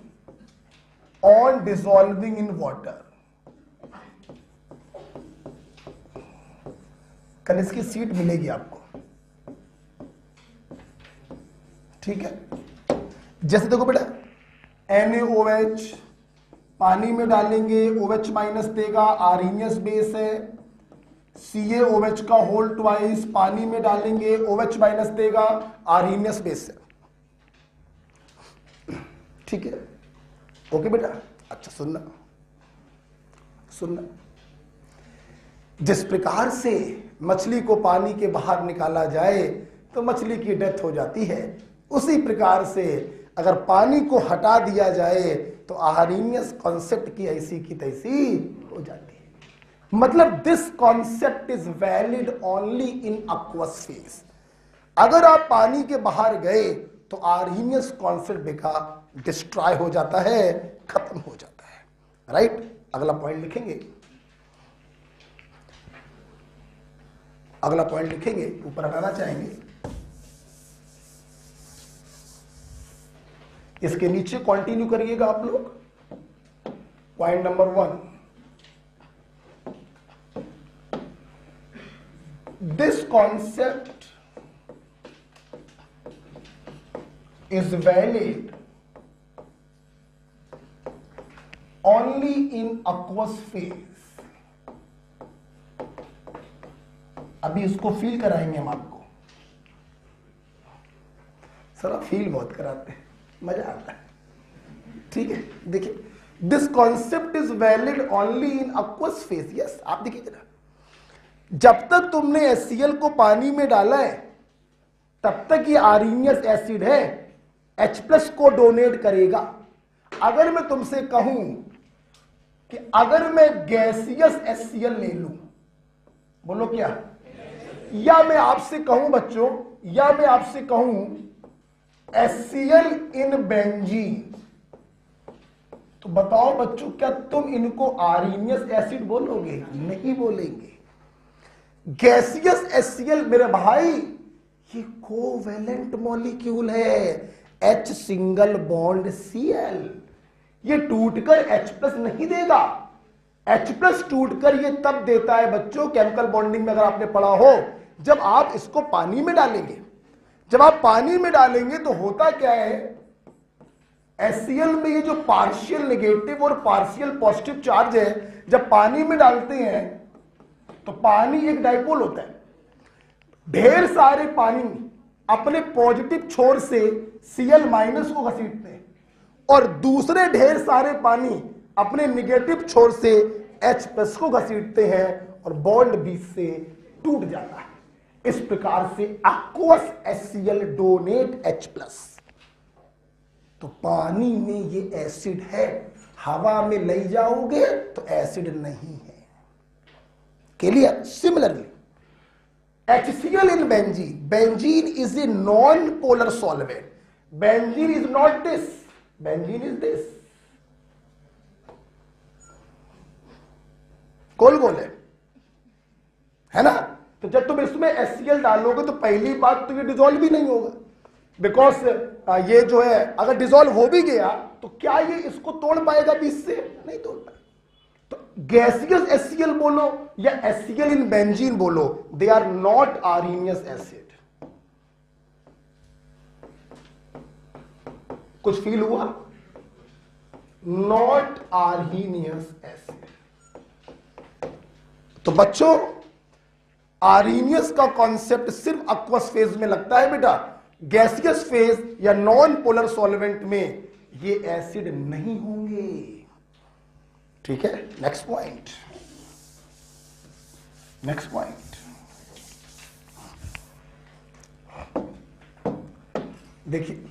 on dissolving in water. कल इसकी सीट मिलेगी आपको, ठीक है। जैसे देखो बेटा, NaOH पानी में डालेंगे OH- देगा, आर्हीनियस बेस है। CaOH का होल ट्वाइस पानी में डालेंगे OH- देगा, आर्हीनियस बेस है। ठीक है, ओके बेटा। अच्छा सुनना, जिस प्रकार से मछली को पानी के बाहर निकाला जाए तो मछली की डेथ हो जाती है, उसी प्रकार से अगर पानी को हटा दिया जाए तो आर्हीनियस कॉन्सेप्ट की ऐसी की तैसी हो जाती है। मतलब this concept is valid only in aqueous phase. अगर आप पानी के बाहर गए तो आर्हीनियस कॉन्सेप्ट बेका डिस्ट्रॉय हो जाता है, खत्म हो जाता है। राइट, अगला पॉइंट लिखेंगे, अगला पॉइंट लिखेंगे, ऊपर हटाना चाहेंगे। इसके नीचे कंटिन्यू करिएगा आप लोग। Point number 1, this concept is valid only in aqueous phase. अभी इसको फील कराएंगे हम आपको। सर आप फील बहुत कराते हैं, मजा आता है। ठीक है, देखिए, this concept is valid only in aqueous phase. Yes, आप देखिए जरा, जब तक तुमने HCl को पानी में डाला है तब तक ये आर्हीनियस एसिड है, H+ को डोनेट करेगा। अगर मैं तुमसे कहूं कि अगर मैं गैसियस HCl ले लूं, बोलो क्या? या मैं आपसे कहूं बच्चों, या मैं आपसे कहूं HCl इन बेंजीन, तो बताओ बच्चों, क्या तुम इनको आर्हीनियस एसिड बोलोगे? नहीं बोलेंगे। गैसियस HCl मेरे भाई ये कोवेलेंट मॉलिक्यूल है, H सिंगल बॉन्ड Cl। ये टूटकर H+ नहीं देगा। H+ टूटकर ये तब देता है बच्चों, केमिकल बॉन्डिंग में अगर आपने पढ़ा हो, जब आप इसको पानी में डालेंगे। जब आप पानी में डालेंगे तो होता क्या है, HCl में ये जो पार्शियल नेगेटिव और पार्शियल पॉजिटिव चार्ज है, जब पानी में डालते हैं तो पानी एक डाइपोल होता है। ढेर सारे पानी अपने पॉजिटिव छोर से Cl- को घसीटते हैं और दूसरे ढेर सारे पानी अपने नेगेटिव छोर से H+ को घसीटते हैं और बॉन्ड बीच से टूट जाता है। इस प्रकार से एक्वस HCl डोनेट H+। तो पानी में ये एसिड है, हवा में ले जाओगे तो एसिड नहीं है। Clear? Similarly HCl in benzene. Benzene is a non-polar solvent. Benzene is not this. Benzene is this. गोल गोल है ना? तो जब तुम इसमें HCl डालोगे तो पहली बात तो ये डिजोल्व भी नहीं होगा, बिकॉज ये जो है अगर डिजोल्व हो भी गया तो क्या ये इसको तोड़ पाएगा बीच से? नहीं तोड़ पाएगा। तो गैसियस HCl बोलो या HCl इन बेंजीन बोलो, they are not Arrhenius acid. कुछ फील हुआ? Not Arrhenius acid. तो बच्चों आर्हीनियस का कॉन्सेप्ट सिर्फ एक्वस फेज में लगता है बेटा, गैसियस फेज या नॉन पोलर सॉल्वेंट में ये एसिड नहीं होंगे। ठीक है, नेक्स्ट पॉइंट, नेक्स्ट पॉइंट देखिए,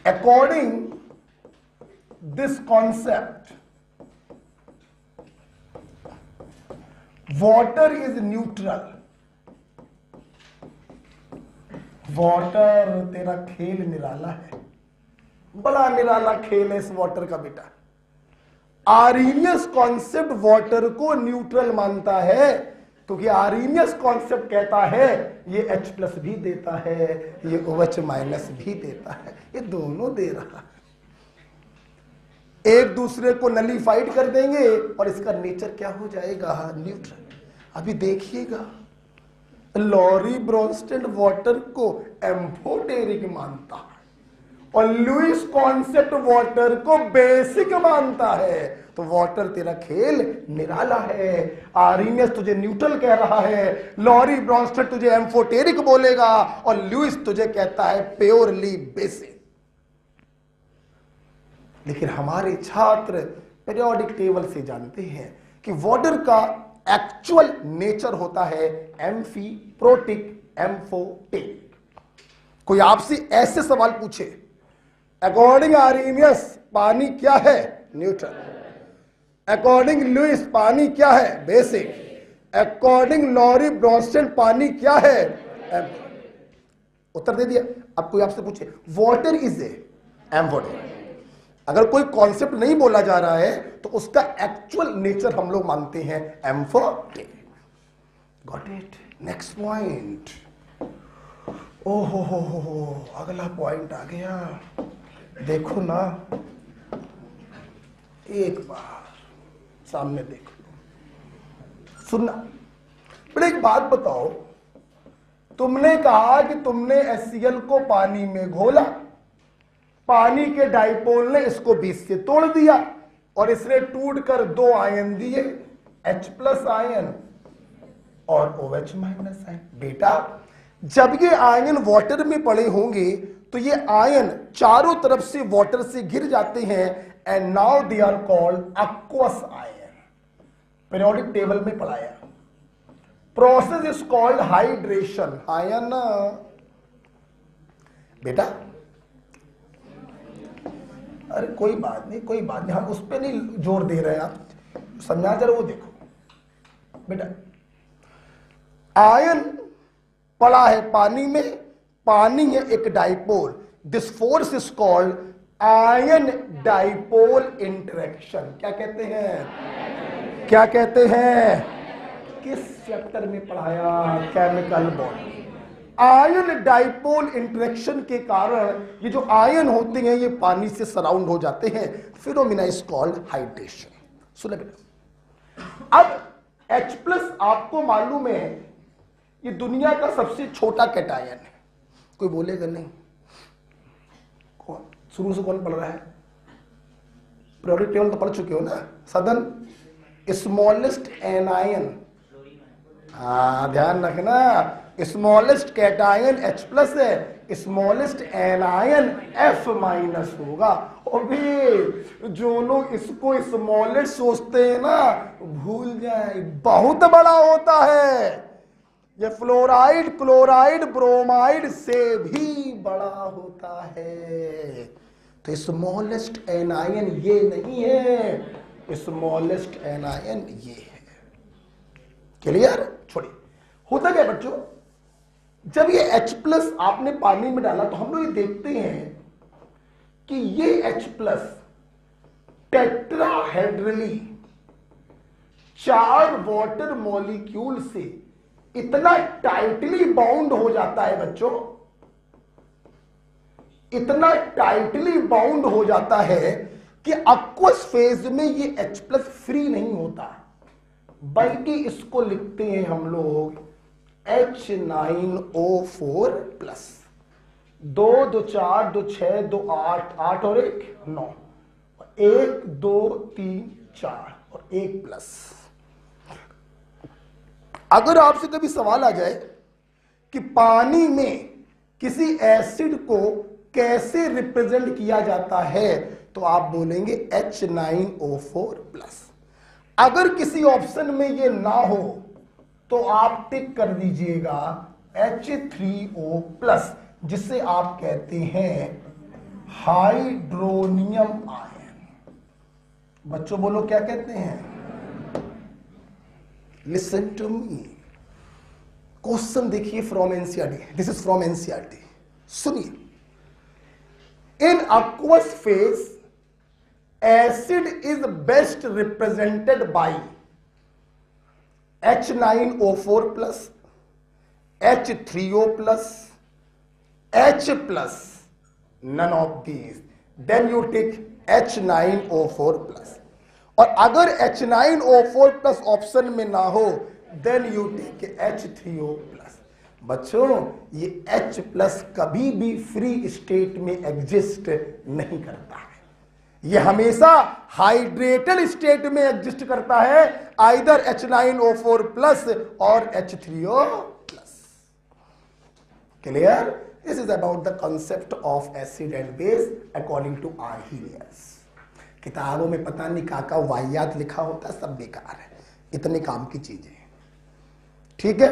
according this concept water is neutral. Water तेरा खेल निराला है, बड़ा निराला खेल है इस वाटर का बेटा। आर्हीनियस कॉन्सेप्ट वाटर को न्यूट्रल मानता है, क्योंकि आर्हीनियस कॉन्सेप्ट कहता है ये H+ भी देता है, ये OH- भी देता है, ये दोनों दे रहा है, एक दूसरे को नलीफाइड कर देंगे और इसका नेचर क्या हो जाएगा? न्यूट्रल। अभी देखिएगा, लॉरी ब्रोंस्टेड वाटर को एम्फोटेरिक मानता है और लुईस कॉन्सेप्ट वाटर को बेसिक मानता है। तो वाटर तेरा खेल निराला है। आर्हीनियस तुझे न्यूट्रल कह रहा है, लॉरी ब्रोंस्टेड तुझे एम्फोटेरिक बोलेगा और लुईस तुझे कहता है प्योरली बेसिक। लेकिन हमारे छात्र पीरियोडिक टेबल से जानते हैं कि वाटर का एक्चुअल नेचर होता है एम्फीप्रोटिक, एम्फोटेरिक। कोई आपसे ऐसे सवाल पूछे, अकॉर्डिंग आर्हीनियस पानी क्या है? न्यूट्रल। अकॉर्डिंग लुईस पानी क्या है? बेसिक। अकॉर्डिंग लॉरी ब्रोंस्टेड पानी क्या है? उत्तर दे दिया। अब कोई आपसे पूछे वाटर इज ए एम्फोटेरिक, अगर कोई कॉन्सेप्ट नहीं बोला जा रहा है तो उसका एक्चुअल नेचर हम लोग मानते हैं amphoteric. Got it? Next point. ओहो हो, अगला पॉइंट आ गया, देखो ना, एक बार सामने देखो, सुनना। बड़े एक बात बताओ, तुमने कहा कि तुमने HCl को पानी में घोला, पानी के डाइपोल ने इसको बीच से तोड़ दिया और इसने टूटकर 2 आयन दिए, H+ आयन और OH- आयन। बेटा जब ये आयन वाटर में पड़े होंगे तो ये आयन चारों तरफ से वाटर से घिर जाते हैं and now they are called aqueous ion. Periodic table में पढ़ाया, process is called hydration. Ion बेटा, अरे कोई बात नहीं, कोई बात नहीं, हम उस पर नहीं जोर दे रहे हैं, आप समझा जरा, वो देखो बेटा, आयन पड़ा है पानी में, पानी है एक dipole, this force is called ion dipole interaction. क्या कहते हैं? क्या कहते हैं? किस चैप्टर में पढ़ाया? Chemical bond. Ion dipole interaction के कारण ये जो आयन होते हैं ये पानी से सराउंड हो जाते हैं, फिनोमिना इज कॉल्ड हाइड्रेशन। सुने बेटा, अब H+ आपको मालूम है ये दुनिया का सबसे छोटा कैटायन है। कोई बोलेगा नहीं, कौन शुरू से कौन पढ़ रहा है? पीरियोडिक टेबल तो पढ़ चुके हो ना, सदन स्मॉलेस्ट एनायन। हाँ ध्यान रखना, स्मॉलेस्ट कैटायन H+ है, स्मॉलेस्ट एनायन F- होगा। और भी जो लोग इसको स्मॉलेस्ट सोचते हैं ना, भूल जाए, बहुत बड़ा होता है ये। फ्लोराइड, क्लोराइड, ब्रोमाइड से भी बड़ा होता है। तो स्मॉलेस्ट एनायन ये नहीं है, स्मॉलेस्ट एनायन ये है। क्लियर? छोड़िए, होता क्या बच्चों, जब ये H+ आपने पानी में डाला तो हम लोग ये देखते हैं कि ये H+ टेट्राहेड्रली 4 वाटर मॉलिक्यूल से इतना टाइटली बाउंड हो जाता है बच्चों, इतना टाइटली बाउंड हो जाता है कि एक्वस फेज में ये H+ फ्री नहीं होता, बल्कि इसको लिखते हैं हम लोग H9O4+। 2 2 4 2 6 2 8, 8 और 1 9, 1 2 3 4 और 1 प्लस। अगर आपसे कभी सवाल आ जाए कि पानी में किसी एसिड को कैसे रिप्रेजेंट किया जाता है, तो आप बोलेंगे H9O4 प्लस। अगर किसी ऑप्शन में ये ना हो तो आप टिक कर दीजिएगा H3O प्लस, जिसे आप कहते हैं हाइड्रोनियम आयन। बच्चों बोलो क्या कहते हैं? लिसन टू मी, क्वेश्चन देखिए from NCERT, this is from NCERT. सुनिए, इन aqueous phase acid is best represented by H9O4 plus, H3O plus, H plus, none of these, then you take H9O4 plus। और अगर H9O4 plus option में ना हो then you take H3O plus। बच्चों ये H plus कभी भी free state में एग्जिस्ट नहीं करता है, ये हमेशा हाइड्रेटेड स्टेट में एग्जिस्ट करता है, आइदर H9O4 प्लस और H3O plus. Clear? This is about the concept of acid and base according to Arrhenius. किताबों में पता नहीं का वाहियात लिखा होता है, सब बेकार है, इतने काम की चीजें। ठीक है,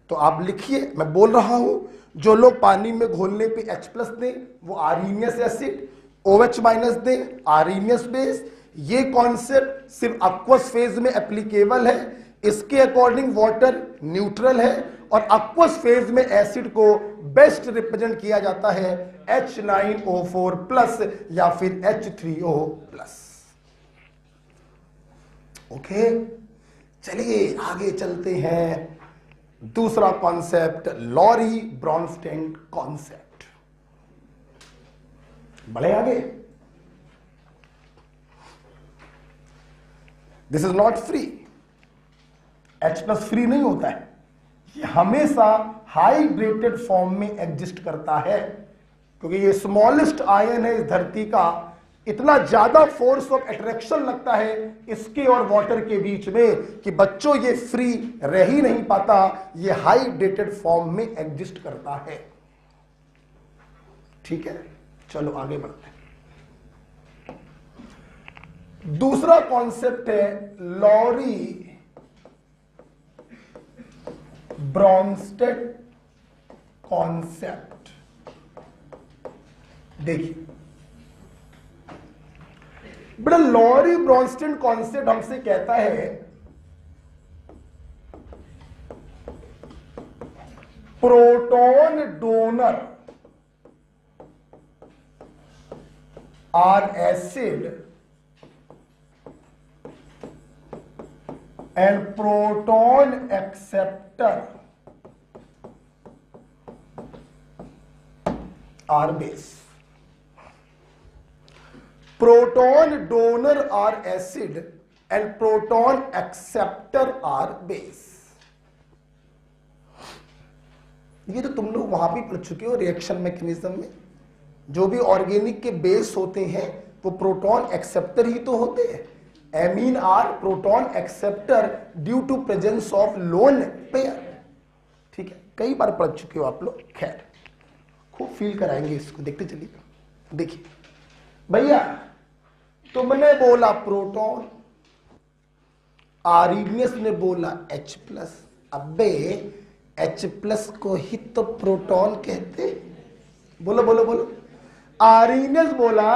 तो आप लिखिए, मैं बोल रहा हूं, जो लोग पानी में घोलने पे H प्लस दें वो आर्हीनियस एसिड, OH माइनस दें आर्हीनियस बेस। ये कॉन्सेप्ट सिर्फ एक्वस फेज में एप्लीकेबल है, इसके अकॉर्डिंग वाटर न्यूट्रल है और एक्वस फेज में एसिड को बेस्ट रिप्रेजेंट किया जाता है H9O4 प्लस या फिर H3O प्लस। ओके, चलिए आगे चलते हैं। दूसरा कॉन्सेप्ट, लॉरी ब्रॉन्स्टेड कॉन्सेप्ट। बढ़े आगे। This is not free, H plus free नहीं होता है, ये हमेशा हाइड्रेटेड फॉर्म में एग्जिस्ट करता है, क्योंकि ये स्मॉलेस्ट आयन है इस धरती का, इतना ज्यादा फोर्स ऑफ अट्रैक्शन लगता है इसके और वाटर के बीच में कि बच्चों ये फ्री रह ही नहीं पाता, ये हाइड्रेटेड फॉर्म में एग्जिस्ट करता है। ठीक है, चलो आगे बढ़ते हैं। दूसरा कॉन्सेप्ट है लॉरी ब्रॉन्स्टेड कॉन्सेप्ट। देखिए बड़ा, लॉरी ब्रॉन्स्टेड कॉन्सेप्ट हमसे कहता है proton donor are acid and proton acceptor are base. Proton donor are acid and proton acceptor are base। ये तो तुम लोग वहां भी पढ़ चुके हो रिएक्शन मैकेनिज्म में, जो भी ऑर्गेनिक के बेस होते हैं वो प्रोटॉन एक्सेप्टर ही तो होते हैं। Amine are proton acceptor due to presence of lone pair. ठीक है, कई बार पढ़ चुके हो आप लोग, खैर खूब फील कराएंगे इसको, देखते चलिए। देखिए भैया, तुमने बोला प्रोटॉन, आर्हीनियस ने बोला H प्लस। अबे H प्लस को ही तो प्रोटॉन कहते। बोलो बोलो बोलो। आर्हीनियस बोला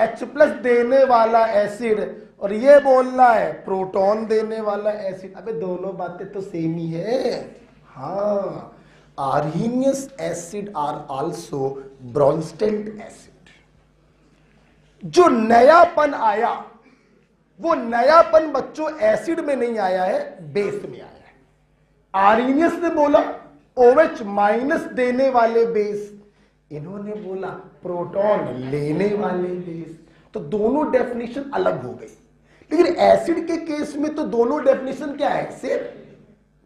H प्लस देने वाला एसिड और ये बोल रहा है प्रोटॉन देने वाला एसिड। अबे दोनों बातें तो सेम ही है। हाँ, Arrhenius acid are also Bronsted acid. जो नयापन आया वो नयापन बच्चों एसिड में नहीं आया है, बेस में आया है। आर्हीनियस ने बोला OH माइनस देने वाले बेस, इन्होंने बोला प्रोटॉन लेने वाले बेस, तो दोनों डेफिनेशन अलग हो गई। लेकिन एसिड के केस में तो दोनों डेफिनेशन क्या है, सेम,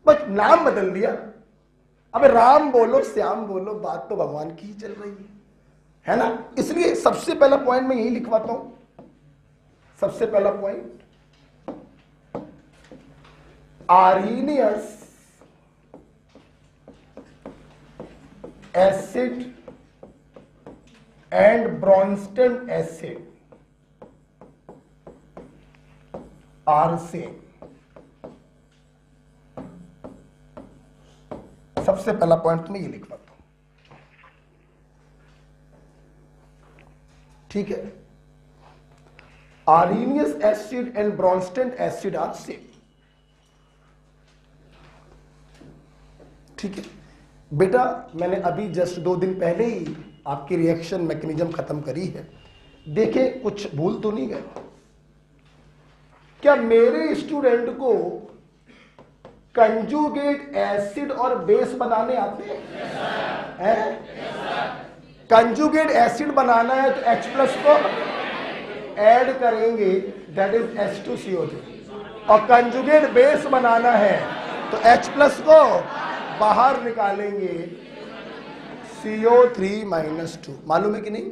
बस नाम बदल दिया। अबे राम बोलो श्याम बोलो, बात तो भगवान की ही चल रही है। है ना। इसलिए सबसे पहला पॉइंट मैं यही लिखवाता हूं। सबसे पहला point, Arrhenius acid and Bronsted acid are same. सबसे पहला पॉइंट तो मैं ये लिखवाता हूं, ठीक है। Arrhenius acid and Bronsted acid are same, ठीक है बेटा। मैंने अभी जस्ट 2 दिन पहले ही आपकी रिएक्शन मैकेनिज्म खत्म करी है। देखे कुछ भूल तो नहीं गए? क्या मेरे स्टूडेंट को कंजुगेट एसिड और बेस बनाने आते हैं? कंजुगेट एसिड बनाना है तो H+ को ऐड करेंगे, दैट इज H2CO3, और कंजुगेट बेस बनाना है तो H+ को बाहर निकालेंगे, CO3-2। मालूम है कि नहीं?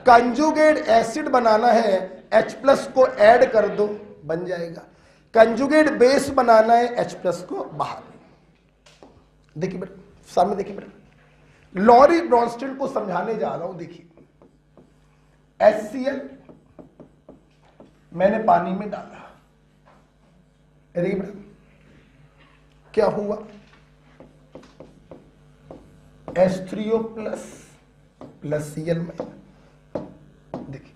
कंजुगेट एसिड बनाना है, H+ को ऐड कर दो, बन जाएगा। कंजुगेट बेस बनाना है, H+ को बाहर। देखिए बेटा, सामने देखिए बेटा, लॉरी ब्रोंस्टन को समझाने जा रहा हूं। देखिए HCl मैंने पानी में डाला, अरे बेटा क्या हुआ? H3O प्लस Cl में। देखिए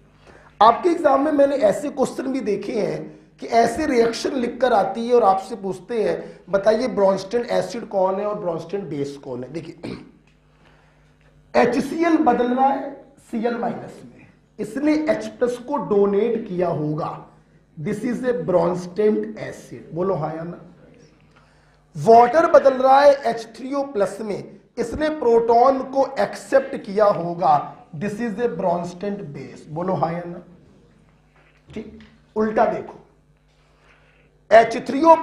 आपके एग्जाम में मैंने ऐसे क्वेश्चन भी देखे हैं कि ऐसे रिएक्शन लिखकर आती है और आपसे पूछते हैं बताइए ब्रोंस्टन एसिड कौन है और ब्रोंस्टन बेस कौन है। देखिए HCl बदल रहा है Cl- में, इसने H+ को डोनेट किया होगा, दिस इज ए ब्रोंस्टन एसिड। बोलो हाँ या ना। वाटर बदल रहा है H3O+ में, इसने प्रोटॉन को एक्सेप्ट किया होगा, दिस इज ए ब्रोंस्टन बेस। बोलो हाँ या ना। ठीक, उल्टा देखो, H3O+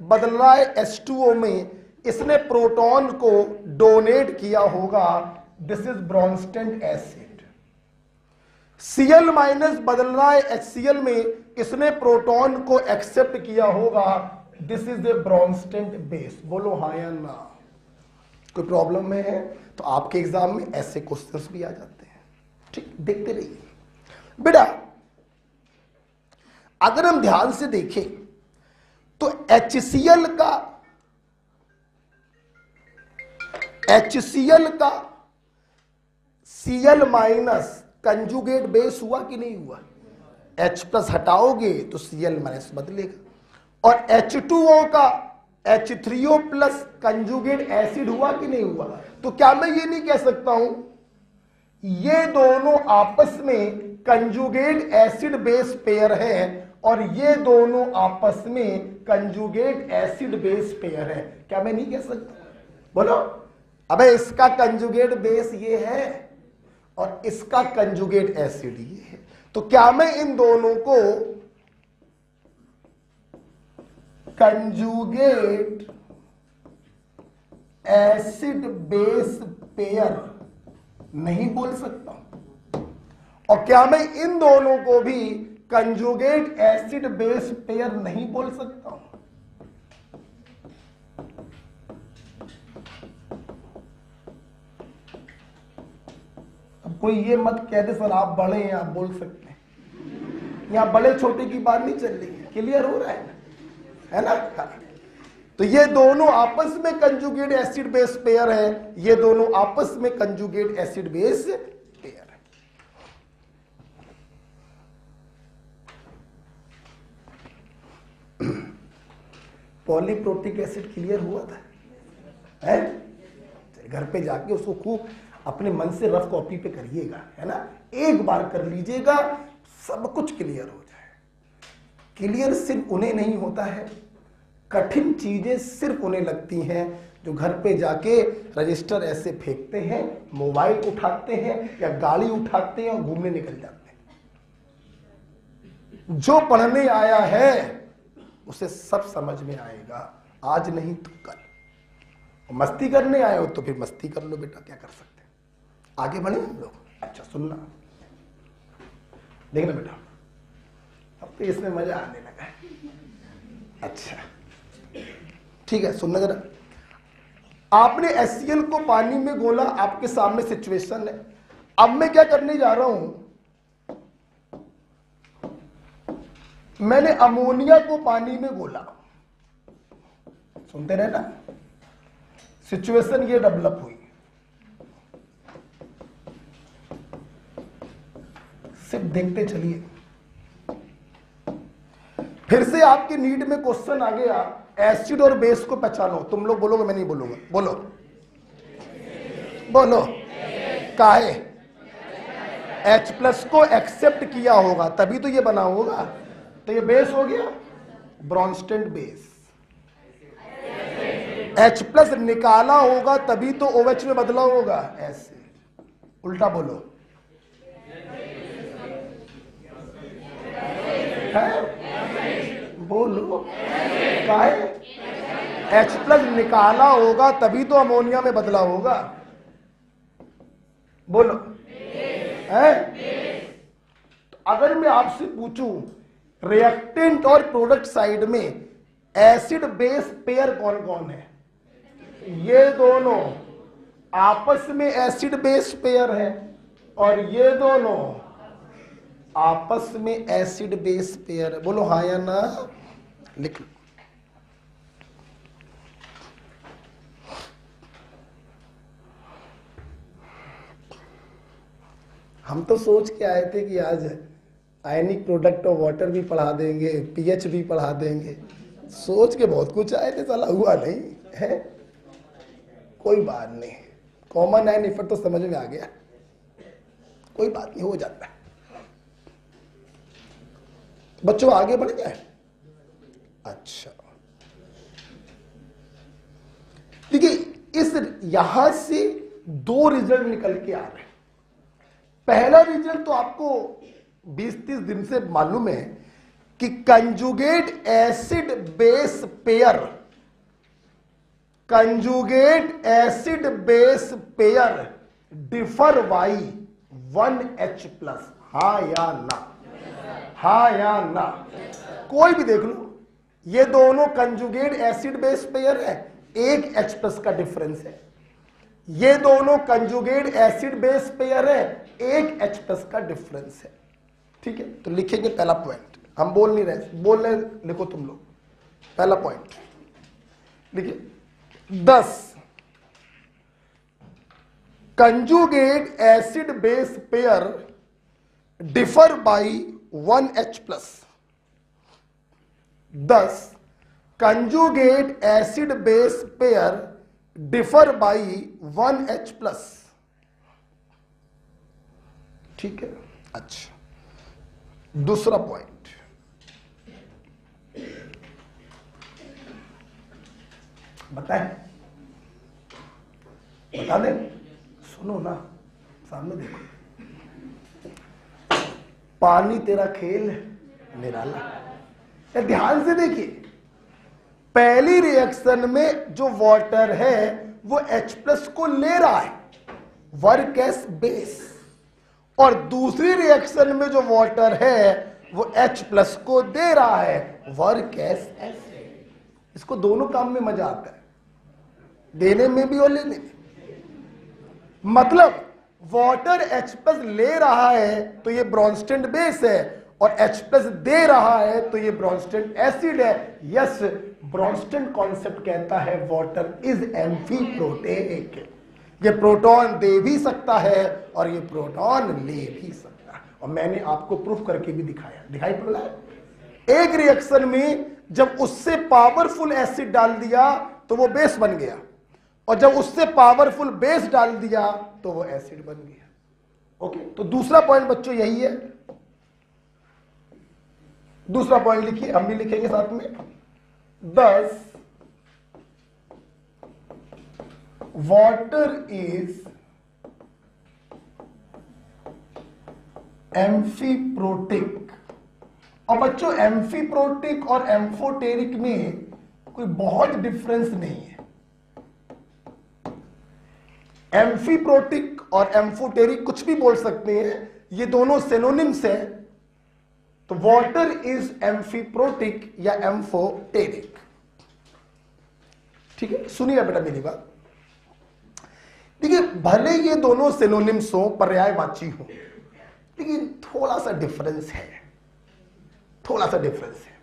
बदल रहा है H2O में, इसने प्रोटॉन को डोनेट किया होगा, दिस इज ब्रोंस्टन एसिड। Cl- बदल रहा है HCl में, इसने प्रोटॉन को एक्सेप्ट किया होगा, दिस इज ए ब्रोंस्टन बेस। बोलो हाँ या ना। कोई प्रॉब्लम है तो आपके एग्जाम में ऐसे क्वेश्चंस भी आ जाते हैं। ठीक, देखते रहिए बेटा। अगर हम ध्यान से देखें तो HCl का Cl- कंजुगेट बेस हुआ कि नहीं हुआ? H+ हटाओगे तो Cl- बदलेगा। और H2O का H3O+ कंजुगेट एसिड हुआ कि नहीं हुआ? तो क्या मैं ये नहीं कह सकता हूं ये दोनों आपस में कंजुगेट एसिड बेस पेयर है और ये दोनों आपस में कंजुगेट एसिड बेस पेयर है? क्या मैं नहीं कह सकता? बोलो। अबे इसका कंजुगेट बेस ये है और इसका कंजुगेट एसिड ये है, तो क्या मैं इन दोनों को कंजुगेट एसिड बेस पेयर नहीं बोल सकता? और क्या मैं इन दोनों को भी कंजुगेट एसिड बेस पेयर नहीं बोल सकता हूं? अब कोई ये मत कह दे सर आप बड़े हैं आप बोल सकते हैं, यहां बड़े छोटे की बात नहीं चल रही है, क्लियर हो रहा है ना। तो ये दोनों आपस में कंजुगेट एसिड बेस पेयर है, ये दोनों आपस में कंजुगेट एसिड बेस पेयर है। पॉलीप्रोटिक एसिड क्लियर हुआ था है? घर पे जाके उसको खूब अपने मन से रफ कॉपी पे करिएगा, है ना। एक बार कर लीजिएगा सब कुछ क्लियर हो जाए। क्लियर सिर्फ उन्हें नहीं होता है, कठिन चीजें सिर्फ उन्हें लगती हैं जो घर पे जाके रजिस्टर ऐसे फेंकते हैं, मोबाइल उठाते हैं या गाड़ी उठाते हैं और घूमने निकल जाते हैं। जो पढ़ने आया है उसे सब समझ में आएगा, आज नहीं तो कल। मस्ती करने आए हो तो फिर मस्ती कर लो बेटा, क्या कर सकते हैं। आगे बढ़े हम लोग। अच्छा सुनना, देखना बेटा, अब तो इसमें मजा आने लगा है। अच्छा ठीक है, सुनना जरा। आपने HCl को पानी में घोला, आपके सामने सिचुएशन है। अब मैं क्या करने जा रहा हूं, मैंने अमोनिया को पानी में घोला। सुनते रहे ना, सिचुएशन ये डेवलप हुई। सिर्फ देखते चलिए। फिर से आपके नीट में क्वेश्चन आ गया, एसिड और बेस को पहचानो। तुम लोग बोलोगे, मैं नहीं बोलूंगा, बोलो बोलो। काहे? H+ को एक्सेप्ट किया होगा तभी तो ये बना होगा। तो ये बेस हो गया, ब्रॉन्स्टेड बेस। H+ निकाला होगा तभी तो OH में बदला होगा, ऐसे। उल्टा बोलो, है? बोलो काहे? H+ निकाला होगा तभी तो अमोनिया में बदला होगा। बोलो है? तो अगर मैं आपसे पूछूं रिएक्टेंट और प्रोडक्ट साइड में एसिड बेस पेयर कौन कौन है, ये दोनों आपस में एसिड बेस पेयर है और ये दोनों आपस में एसिड बेस पेयर है। बोलो हाँ या ना, लिख लो। हम तो सोच के आए थे कि आज आयनिक प्रोडक्ट ऑफ वाटर भी पढ़ा देंगे, पीएच भी पढ़ा देंगे, सोच के बहुत कुछ आए थे, साला हुआ नहीं है। कोई बात नहीं, कॉमन आयन इफेक्ट तो समझ में आ गया, कोई बात नहीं, हो जाता है। बच्चों आगे बढ़ जाए। अच्छा देखिए, इस यहां से दो रिजल्ट निकल के आ रहे हैं। पहला रिजल्ट तो आपको 20-30 दिन से मालूम है कि conjugate acid base pair, conjugate acid base pair differ by 1H+। हा या ना, हा या ना, कोई भी देख लो, ये दोनों कंजुगेट एसिड बेस पेयर है, एक H+ का डिफरेंस है। ये दोनों कंजुगेट एसिड बेस पेयर है, एक H+ का डिफरेंस है। ठीक है, तो लिखेंगे पहला पॉइंट, हम बोल नहीं रहे, बोल रहे, लिखो तुम लोग। पहला पॉइंट लिखिए, 10 conjugate acid base pair differ by 1H+। 10 conjugate acid base pair differ by 1H+। ठीक है, अच्छा दूसरा पॉइंट, बताएं, बता दें, सुनो ना, सामने देखो। पानी तेरा खेल निराला। ध्यान से देखिए, पहली रिएक्शन में जो वाटर है वो H+ को ले रहा है, वर्क एज बेस, और दूसरी रिएक्शन में जो वाटर है वो H+ को दे रहा है, वर्क एज एसिड। इसको दोनों काम में मजा आता है, देने में भी और लेने में। मतलब वाटर H+ ले रहा है तो ये ब्रॉन्स्टेड बेस है, और H+ दे रहा है तो ये ब्रॉन्स्टेड एसिड है। यस, ब्रॉन्स्टेड कॉन्सेप्ट कहता है वाटर इज एम्फीप्रोटिक। ये प्रोटॉन दे भी सकता है और ये प्रोटॉन ले भी सकता है, और मैंने आपको प्रूफ करके भी दिखाया, दिखाई पड़ रहा है। एक रिएक्शन में जब उससे पावरफुल एसिड डाल दिया तो वो बेस बन गया, और जब उससे पावरफुल बेस डाल दिया तो वो एसिड बन गया। ओके, तो दूसरा पॉइंट बच्चों यही है। दूसरा पॉइंट लिखिए, हम भी लिखेंगे साथ में। 10 वाटर इज एम्फीप्रोटिक। और बच्चों एम्फीप्रोटिक और एम्फोटेरिक में कोई बहुत डिफरेंस नहीं है। एम्फीप्रोटिक और एम्फोटेरिक कुछ भी बोल सकते हैं, ये दोनों सिनोनिम्स हैं। तो वाटर इज एम्फीप्रोटिक या एम्फोटेरिक। ठीक है, सुनिए बेटा मेरी बात। देखिए, भले ये दोनों सिनोनिम्स हो, पर्यायवाची हो, लेकिन थोड़ा सा डिफरेंस है, थोड़ा सा डिफरेंस है।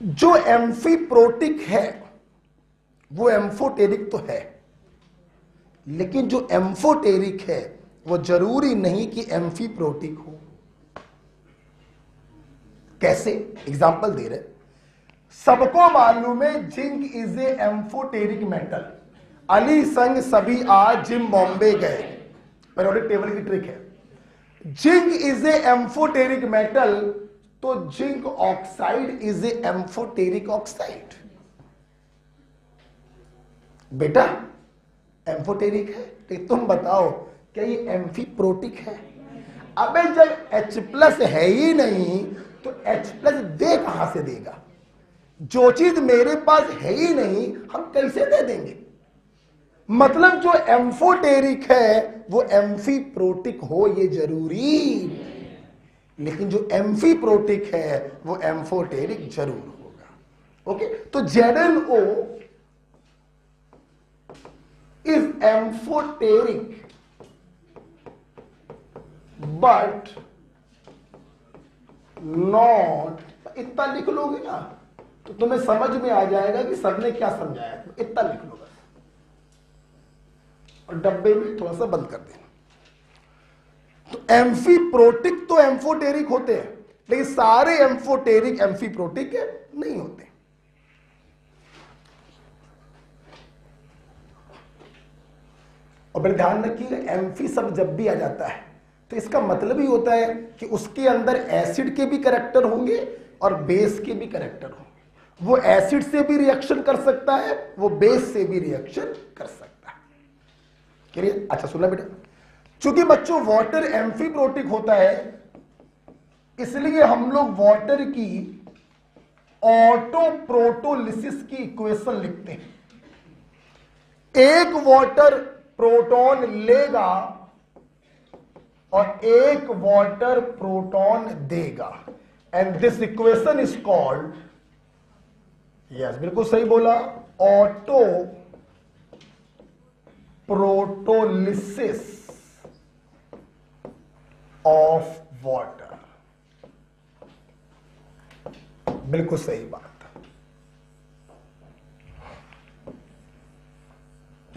जो एम्फीप्रोटिक है वो एम्फोटेरिक तो है, लेकिन जो एम्फोटेरिक है वो जरूरी नहीं कि एम्फीप्रोटिक हो। कैसे? एग्जाम्पल दे रहे। सबको मालूम है zinc is a amphoteric metal. Ali संग सभी आज जिम बॉम्बे गए, पीरियोडिक टेबल की ट्रिक है। Zinc is a amphoteric metal, तो zinc oxide is a amphoteric oxide. बेटा एम्फोटेरिक है, तो तुम बताओ क्या ये एम्फीप्रोटिक है? अबे जब H+ है ही नहीं तो H+ दे कहां से देगा? जो चीज मेरे पास है ही नहीं हम कैसे दे देंगे? मतलब जो एम्फोटेरिक है वो एम्फीप्रोटिक हो ये जरूरी, लेकिन जो एम्फीप्रोटिक है वो एम्फोटेरिक जरूर होगा। ओके, तो ZnO is amphoteric but not, इतना लिख लोगे ना तो तुम्हें समझ में आ जाएगा कि सर ने क्या समझाया। तो इतना लिख लो बस, और डब्बे में थोड़ा सा बंद कर देना। तो एम्फीप्रोटिक तो एम्फोटेरिक होते हैं, लेकिन सारे एम्फोटेरिक एम्फीप्रोटिक नहीं होते। और फिर ध्यान रखिए, एम्फी शब्द जब भी आ जाता है तो इसका मतलब ही होता है कि उसके अंदर एसिड के भी कैरेक्टर होंगे और बेस के भी कैरेक्टर होंगे। वो एसिड से भी रिएक्शन कर सकता है, वो बेस से भी रिएक्शन कर सकता है। क्लियर? अच्छा सुना बेटा, चूंकि बच्चों वाटर एम्फीप्रोटिक होता है, इसलिए हम लोग वाटर की ऑटो प्रोटोलिसिस की इक्वेशन लिखते हैं। एक वाटर प्रोटॉन लेगा और एक वाटर प्रोटॉन देगा, and this equation is called, yes बिल्कुल सही बोला, ऑटो प्रोटोलिसिस ऑफ वाटर। बिल्कुल सही बात,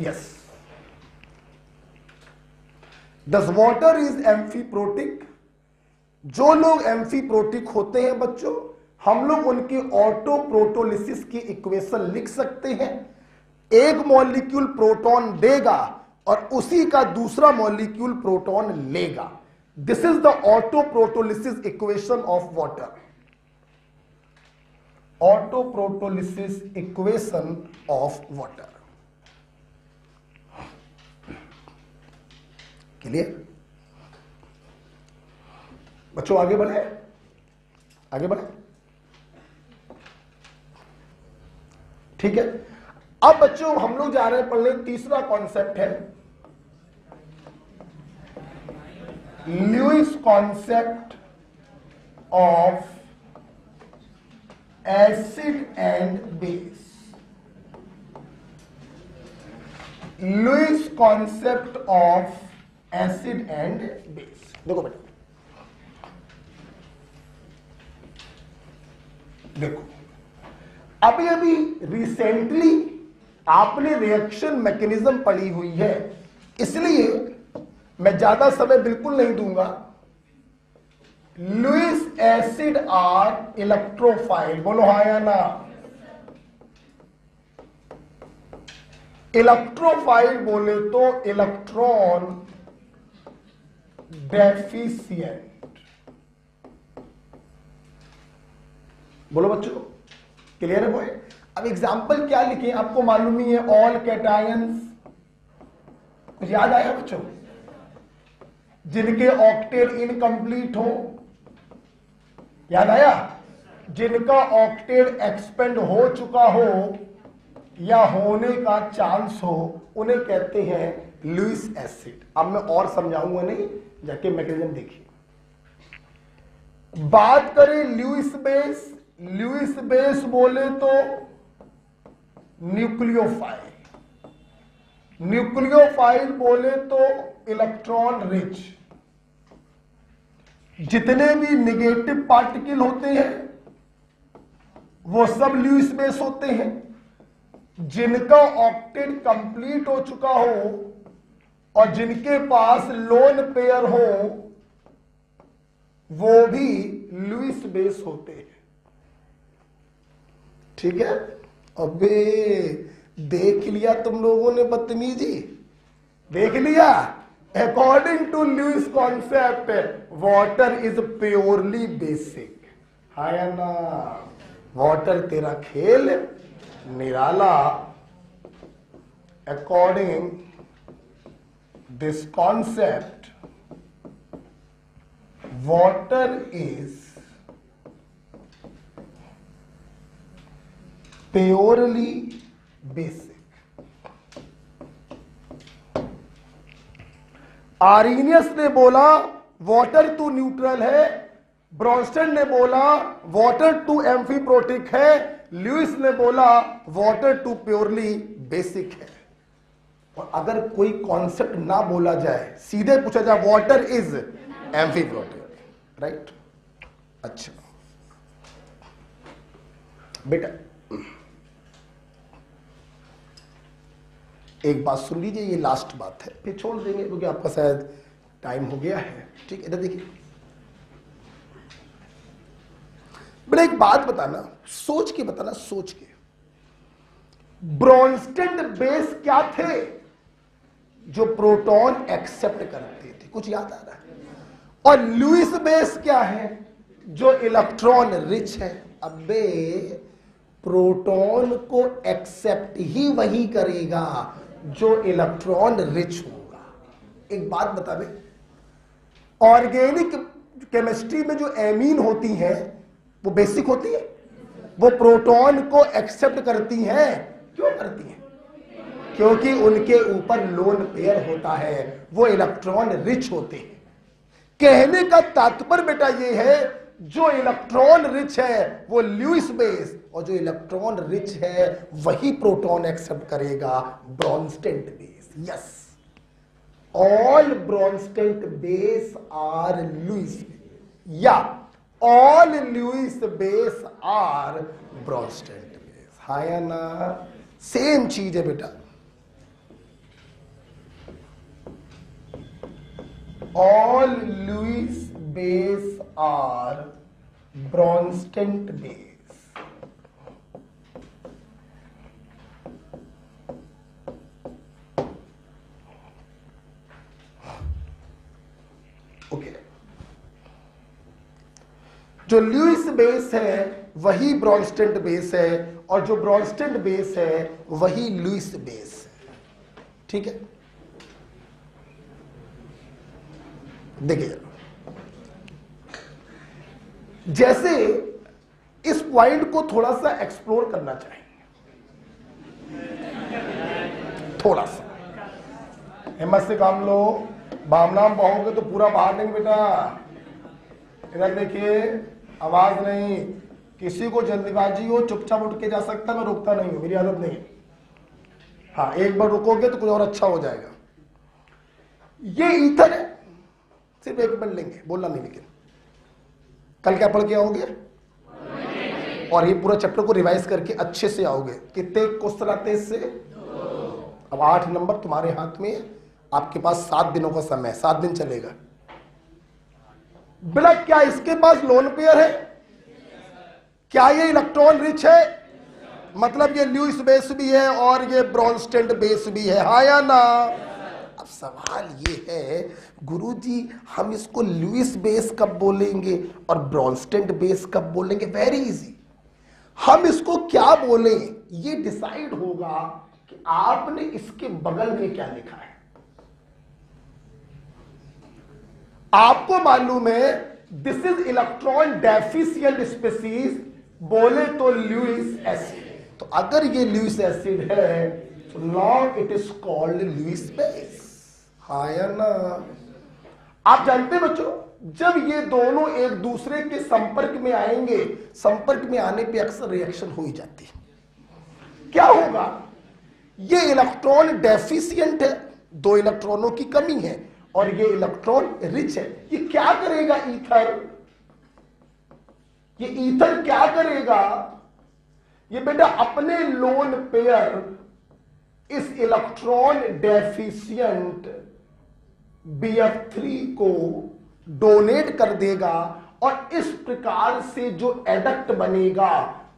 yes. Does water is amphiprotic? जो लोग एम्फीप्रोटिक होते हैं बच्चों, हम लोग उनकी ऑटो प्रोटोलिसिस की इक्वेशन लिख सकते हैं। एक मॉलिक्यूल प्रोटॉन देगा और उसी का दूसरा मॉलिक्यूल प्रोटॉन लेगा। This is the auto protolysis equation of water. Auto protolysis equation of water. Clear? बच्चों आगे बढ़े, आगे बढ़े। ठीक है, अब बच्चों हम लोग जा रहे हैं पढ़ने, तीसरा कॉन्सेप्ट है Lewis concept of acid and base. Lewis concept of acid and base. देखो बेटा, देखो अभी अभी रिसेंटली आपने रिएक्शन मैकेनिज्म पढ़ी हुई है, इसलिए मैं ज्यादा समय बिल्कुल नहीं दूंगा। लुईस एसिड आर इलेक्ट्रोफाइल, बोलो हाँ या ना। इलेक्ट्रोफाइल बोले तो इलेक्ट्रॉन डेफिशिएंट। बोलो बच्चों, क्लियर है बॉय? अब एग्जाम्पल क्या लिखे आपको मालूम ही है, ऑल कैटायंस। कुछ याद आया बच्चों? जिनके ऑक्टेट इनकम्प्लीट हो, याद आया? जिनका ऑक्टेट एक्सपेंड हो चुका हो या होने का चांस हो, उन्हें कहते हैं लुईस एसिड। अब मैं और समझाऊंगा नहीं, जाके मैकेनिज्म देखिए। बात करें लुईस बेस, लुईस बेस बोले तो न्यूक्लियोफाइल, न्यूक्लियोफाइल बोले तो इलेक्ट्रॉन रिच। जितने भी नेगेटिव पार्टिकल होते हैं वो सब लुईस बेस होते हैं। जिनका ऑक्टेट कंप्लीट हो चुका हो और जिनके पास लोन पेयर हो वो भी लुईस बेस होते हैं। ठीक है, अबे देख लिया तुम लोगों ने बदतमीजी, देख लिया। According to Lewis concept water is purely basic, है ना। वाटर तेरा खेल निराला। According this concept water is purely basic. Arrhenius ने बोला वाटर टू न्यूट्रल है, ब्रॉन्स्टन ने बोला वाटर टू एम्फीप्रोटिक है, लुईस ने बोला वाटर टू प्योरली बेसिक है। और अगर कोई कॉन्सेप्ट ना बोला जाए, सीधे पूछा जाए वाटर इज एम्फीप्रोटिक, राइट। अच्छा बेटा एक बात सुन लीजिए, ये लास्ट बात है, फिर छोड़ देंगे क्योंकि आपका शायद टाइम हो गया है। ठीक है, इधर देखिए बेटा, एक बात बताना, सोच के बताना, सोच के। ब्रॉन्स्टेड बेस क्या थे जो प्रोटॉन एक्सेप्ट करते थे, कुछ याद आ रहा है? और लुईस बेस क्या है जो इलेक्ट्रॉन रिच है। अबे प्रोटॉन को एक्सेप्ट ही वही करेगा जो इलेक्ट्रॉन रिच होगा। एक बात बता दे, ऑर्गेनिक केमिस्ट्री में जो एमीन होती हैं वो बेसिक होती है, वो प्रोटॉन को एक्सेप्ट करती हैं। क्यों करती हैं? क्योंकि उनके ऊपर लोन पेयर होता है, वो इलेक्ट्रॉन रिच होते हैं। कहने का तात्पर्य बेटा ये है, जो इलेक्ट्रॉन रिच है वो लुईस बेस, और जो इलेक्ट्रॉन रिच है वही प्रोटॉन एक्सेप्ट करेगा, Bronsted base. Yes, all Bronsted base are Lewis, या all Lewis base are Bronsted base. हाँ या ना? सेम चीज है बेटा। All Lewis base are Bronsted base. Okay. जो ल्यूइस बेस है वही ब्रॉन्स्टेड बेस है, और जो ब्रॉन्स्टेड बेस है वही लुईस बेस है। ठीक है, देखिए जैसे इस पॉइंट को थोड़ा सा एक्सप्लोर करना चाहेंगे, थोड़ा सा हिम्मत से काम लो। बामनाम बहोगे तो पूरा बाहर नहीं बेटा। इधर देखिए, आवाज नहीं, किसी को जल्दबाजी हो चुपचाप उठ के जा सकता, मैं रुकता नहीं हूं, मेरी आदत नहीं। हाँ, एक बार रुकोगे तो कुछ और अच्छा हो जाएगा। ये ईथर है, सिर्फ एक मिनट लेंगे, बोलना नहीं। लेकिन कल क्या पढ़ के आओगे? और ये पूरा चैप्टर को रिवाइज करके अच्छे से आओगे। कितने क्वेश्चन आते हैं इससे? अब 8 नंबर तुम्हारे हाथ में, आपके पास 7 दिनों का समय, 7 दिन चलेगा। बेटा क्या इसके पास लोन पेयर है? क्या ये इलेक्ट्रॉन रिच है? मतलब ये लुईस बेस भी है और ये ब्रॉन्स्टेड बेस भी है, हाँ या ना? अब सवाल ये है, गुरुजी हम इसको लुईस बेस कब बोलेंगे और ब्रॉन्स्टेड बेस कब बोलेंगे? वेरी इजी, हम इसको क्या बोलें ये डिसाइड होगा कि आपने इसके बगल में क्या लिखा है। आपको मालूम है this is electron deficient species, बोले तो लुईस एसिड। तो अगर ये लुईस एसिड है तो now it is called Lewis base. हाँ या ना? आप जानते हैं बच्चों, जब ये दोनों एक दूसरे के संपर्क में आएंगे, संपर्क में आने पे अक्सर रिएक्शन हो ही जाती है। क्या होगा? ये इलेक्ट्रॉन डेफिशिएंट है, 2 इलेक्ट्रॉनों की कमी है, और ये इलेक्ट्रॉन रिच है। ये क्या करेगा ईथर? ये ईथर क्या करेगा? ये बेटा अपने लोन पेयर इस इलेक्ट्रॉन डेफिशिएंट BF3 को डोनेट कर देगा, और इस प्रकार से जो एडक्ट बनेगा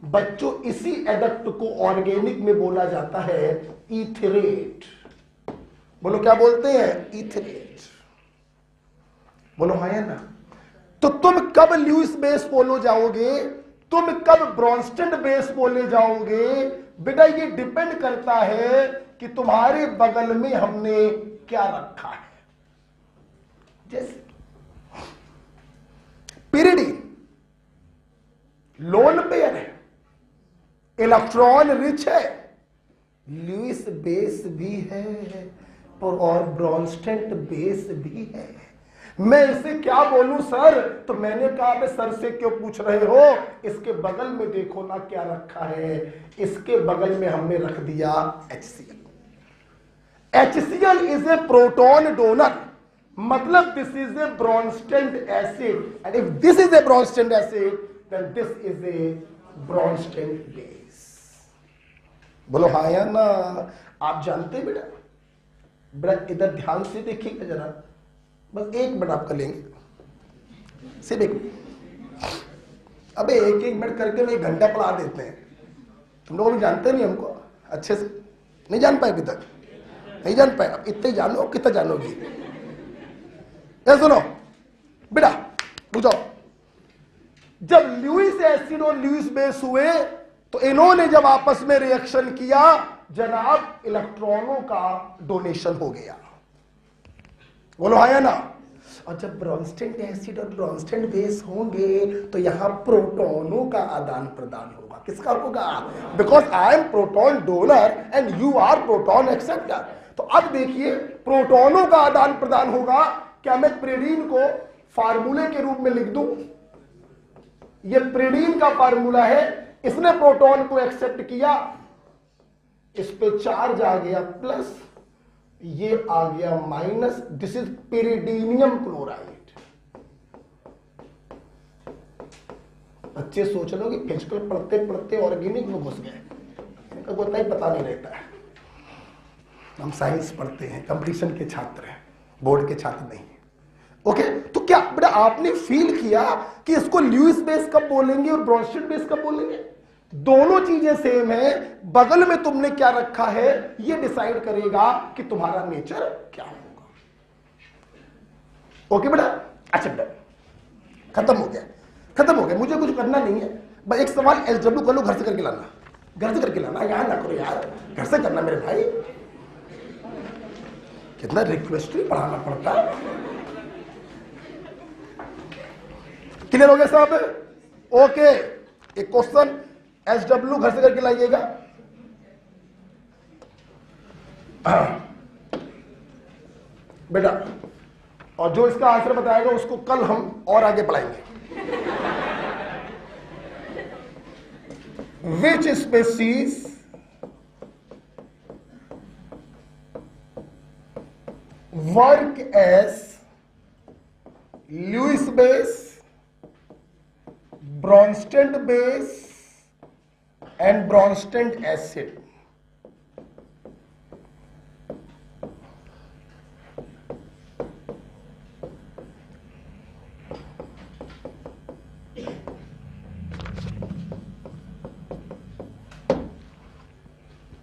बच्चों, इसी एडक्ट को ऑर्गेनिक में बोला जाता है ईथरेट। बोलो क्या बोलते हैं? ईथरेट। बोलो हाँ या ना? तो तुम कब ल्यूइस बेस बोलो जाओगे, तुम कब ब्रॉन्स्टन बेस बोले जाओगे, बेटा ये डिपेंड करता है कि तुम्हारे बगल में हमने क्या रखा है। जैसे पिरिडीन लोन पेयर है, इलेक्ट्रॉन रिच है, ल्यूइस बेस भी है और ब्रॉन्स्टेंट बेस भी है। मैं इसे क्या बोलूं सर? तो मैंने कहा बे सर से क्यों पूछ रहे हो, इसके बगल में देखो ना क्या रखा है। इसके बगल में हमने रख दिया HCl। HCl is a proton donor, मतलब this is a Bronsted acid, and if this is a Bronsted acid then this is a Bronsted base. बोलो हाँ या ना? आप जानते बेटा, बेटा इधर ध्यान से देखिएगा जरा, बस 1 मिनट आपका लेंगे, सिर्फ 1 मिनट। अबे 1-1 मिनट करके 1 घंटा पढ़ा देते हैं। तुम लोग भी जानते नहीं हमको अच्छे से, नहीं जान पाए अभी तक, नहीं जान पाए। अब इतने जानो, कितना जानोगी? ये सुनो बेटा, बुझाओ। जब ल्यूइस एसिड और ल्यूइस बेस हुए तो इन्होंने जब आपस में रिएक्शन किया, जनाब इलेक्ट्रॉनों का डोनेशन हो गया। बोलो हाँ या ना? और जब ब्रॉन्स्टेंट एसिड और ब्रॉन्स्टेंट बेस होंगे तो यहां प्रोटॉनों का आदान प्रदान होगा। किसका होगा? Because I am proton donor and you are proton acceptor. तो अब देखिए प्रोटॉनों का आदान प्रदान होगा। क्या मैं प्रिडीन को फार्मूले के रूप में लिख दूं? ये प्रिडीन का फार्मूला है, इसने प्रोटॉन को एक्सेप्ट किया, इस पे चार्ज आ गया प्लस, ये आ गया minus. This is pyridinium chloride. बच्चे सोच लो कि फिजिकल पढ़ते पढ़ते ऑर्गेनिक में घुस गए, इनको उतना ही पता नहीं रहता है। हम साइंस पढ़ते हैं, कंपटीशन के छात्र हैं, बोर्ड के छात्र नहीं। ओके, तो क्या बेटा आपने फील किया कि इसको ल्यूइस बेस कब बोलेंगे और ब्रॉन्स्टेंट बेस कब बोलेंगे? दोनों चीजें सेम है, बगल में तुमने क्या रखा है ये डिसाइड करेगा कि तुम्हारा नेचर क्या होगा। ओके बेटा? अच्छा बेटा, खत्म हो गया, खत्म हो गया, मुझे कुछ करना नहीं है। बस एक सवाल SW कर लो, घर से करके लाना, घर से करके लाना, यहां ना करो यार, घर से करना मेरे भाई। कितना रिक्वेस्ट पढ़ाना पड़ता है। क्लियर हो गया साहब? ओके, एक क्वेश्चन SW घर से करके लाइएगा। बेटा, और जो इसका आंसर बताएगा उसको कल हम और आगे पढ़ाएंगे। Which species work as Lewis base, Bronsted base and Bronsted acid?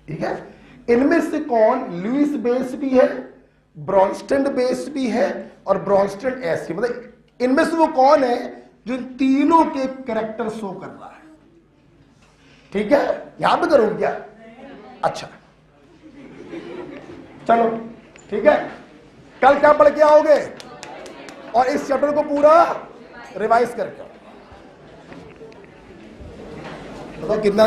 ठीक है, इनमें से कौन ल्यूइस बेस भी है, ब्रॉन्स्टेड बेस भी है और ब्रॉन्स्टेड एसिड, मतलब इनमें से वो कौन है जो इन तीनों के कैरेक्टर शो कर रहा है? ठीक है, यहां पे करो क्या? अच्छा चलो ठीक है, कल क्या पढ़ के आओगे और इस चैप्टर को पूरा रिवाइज करके बताओ कितना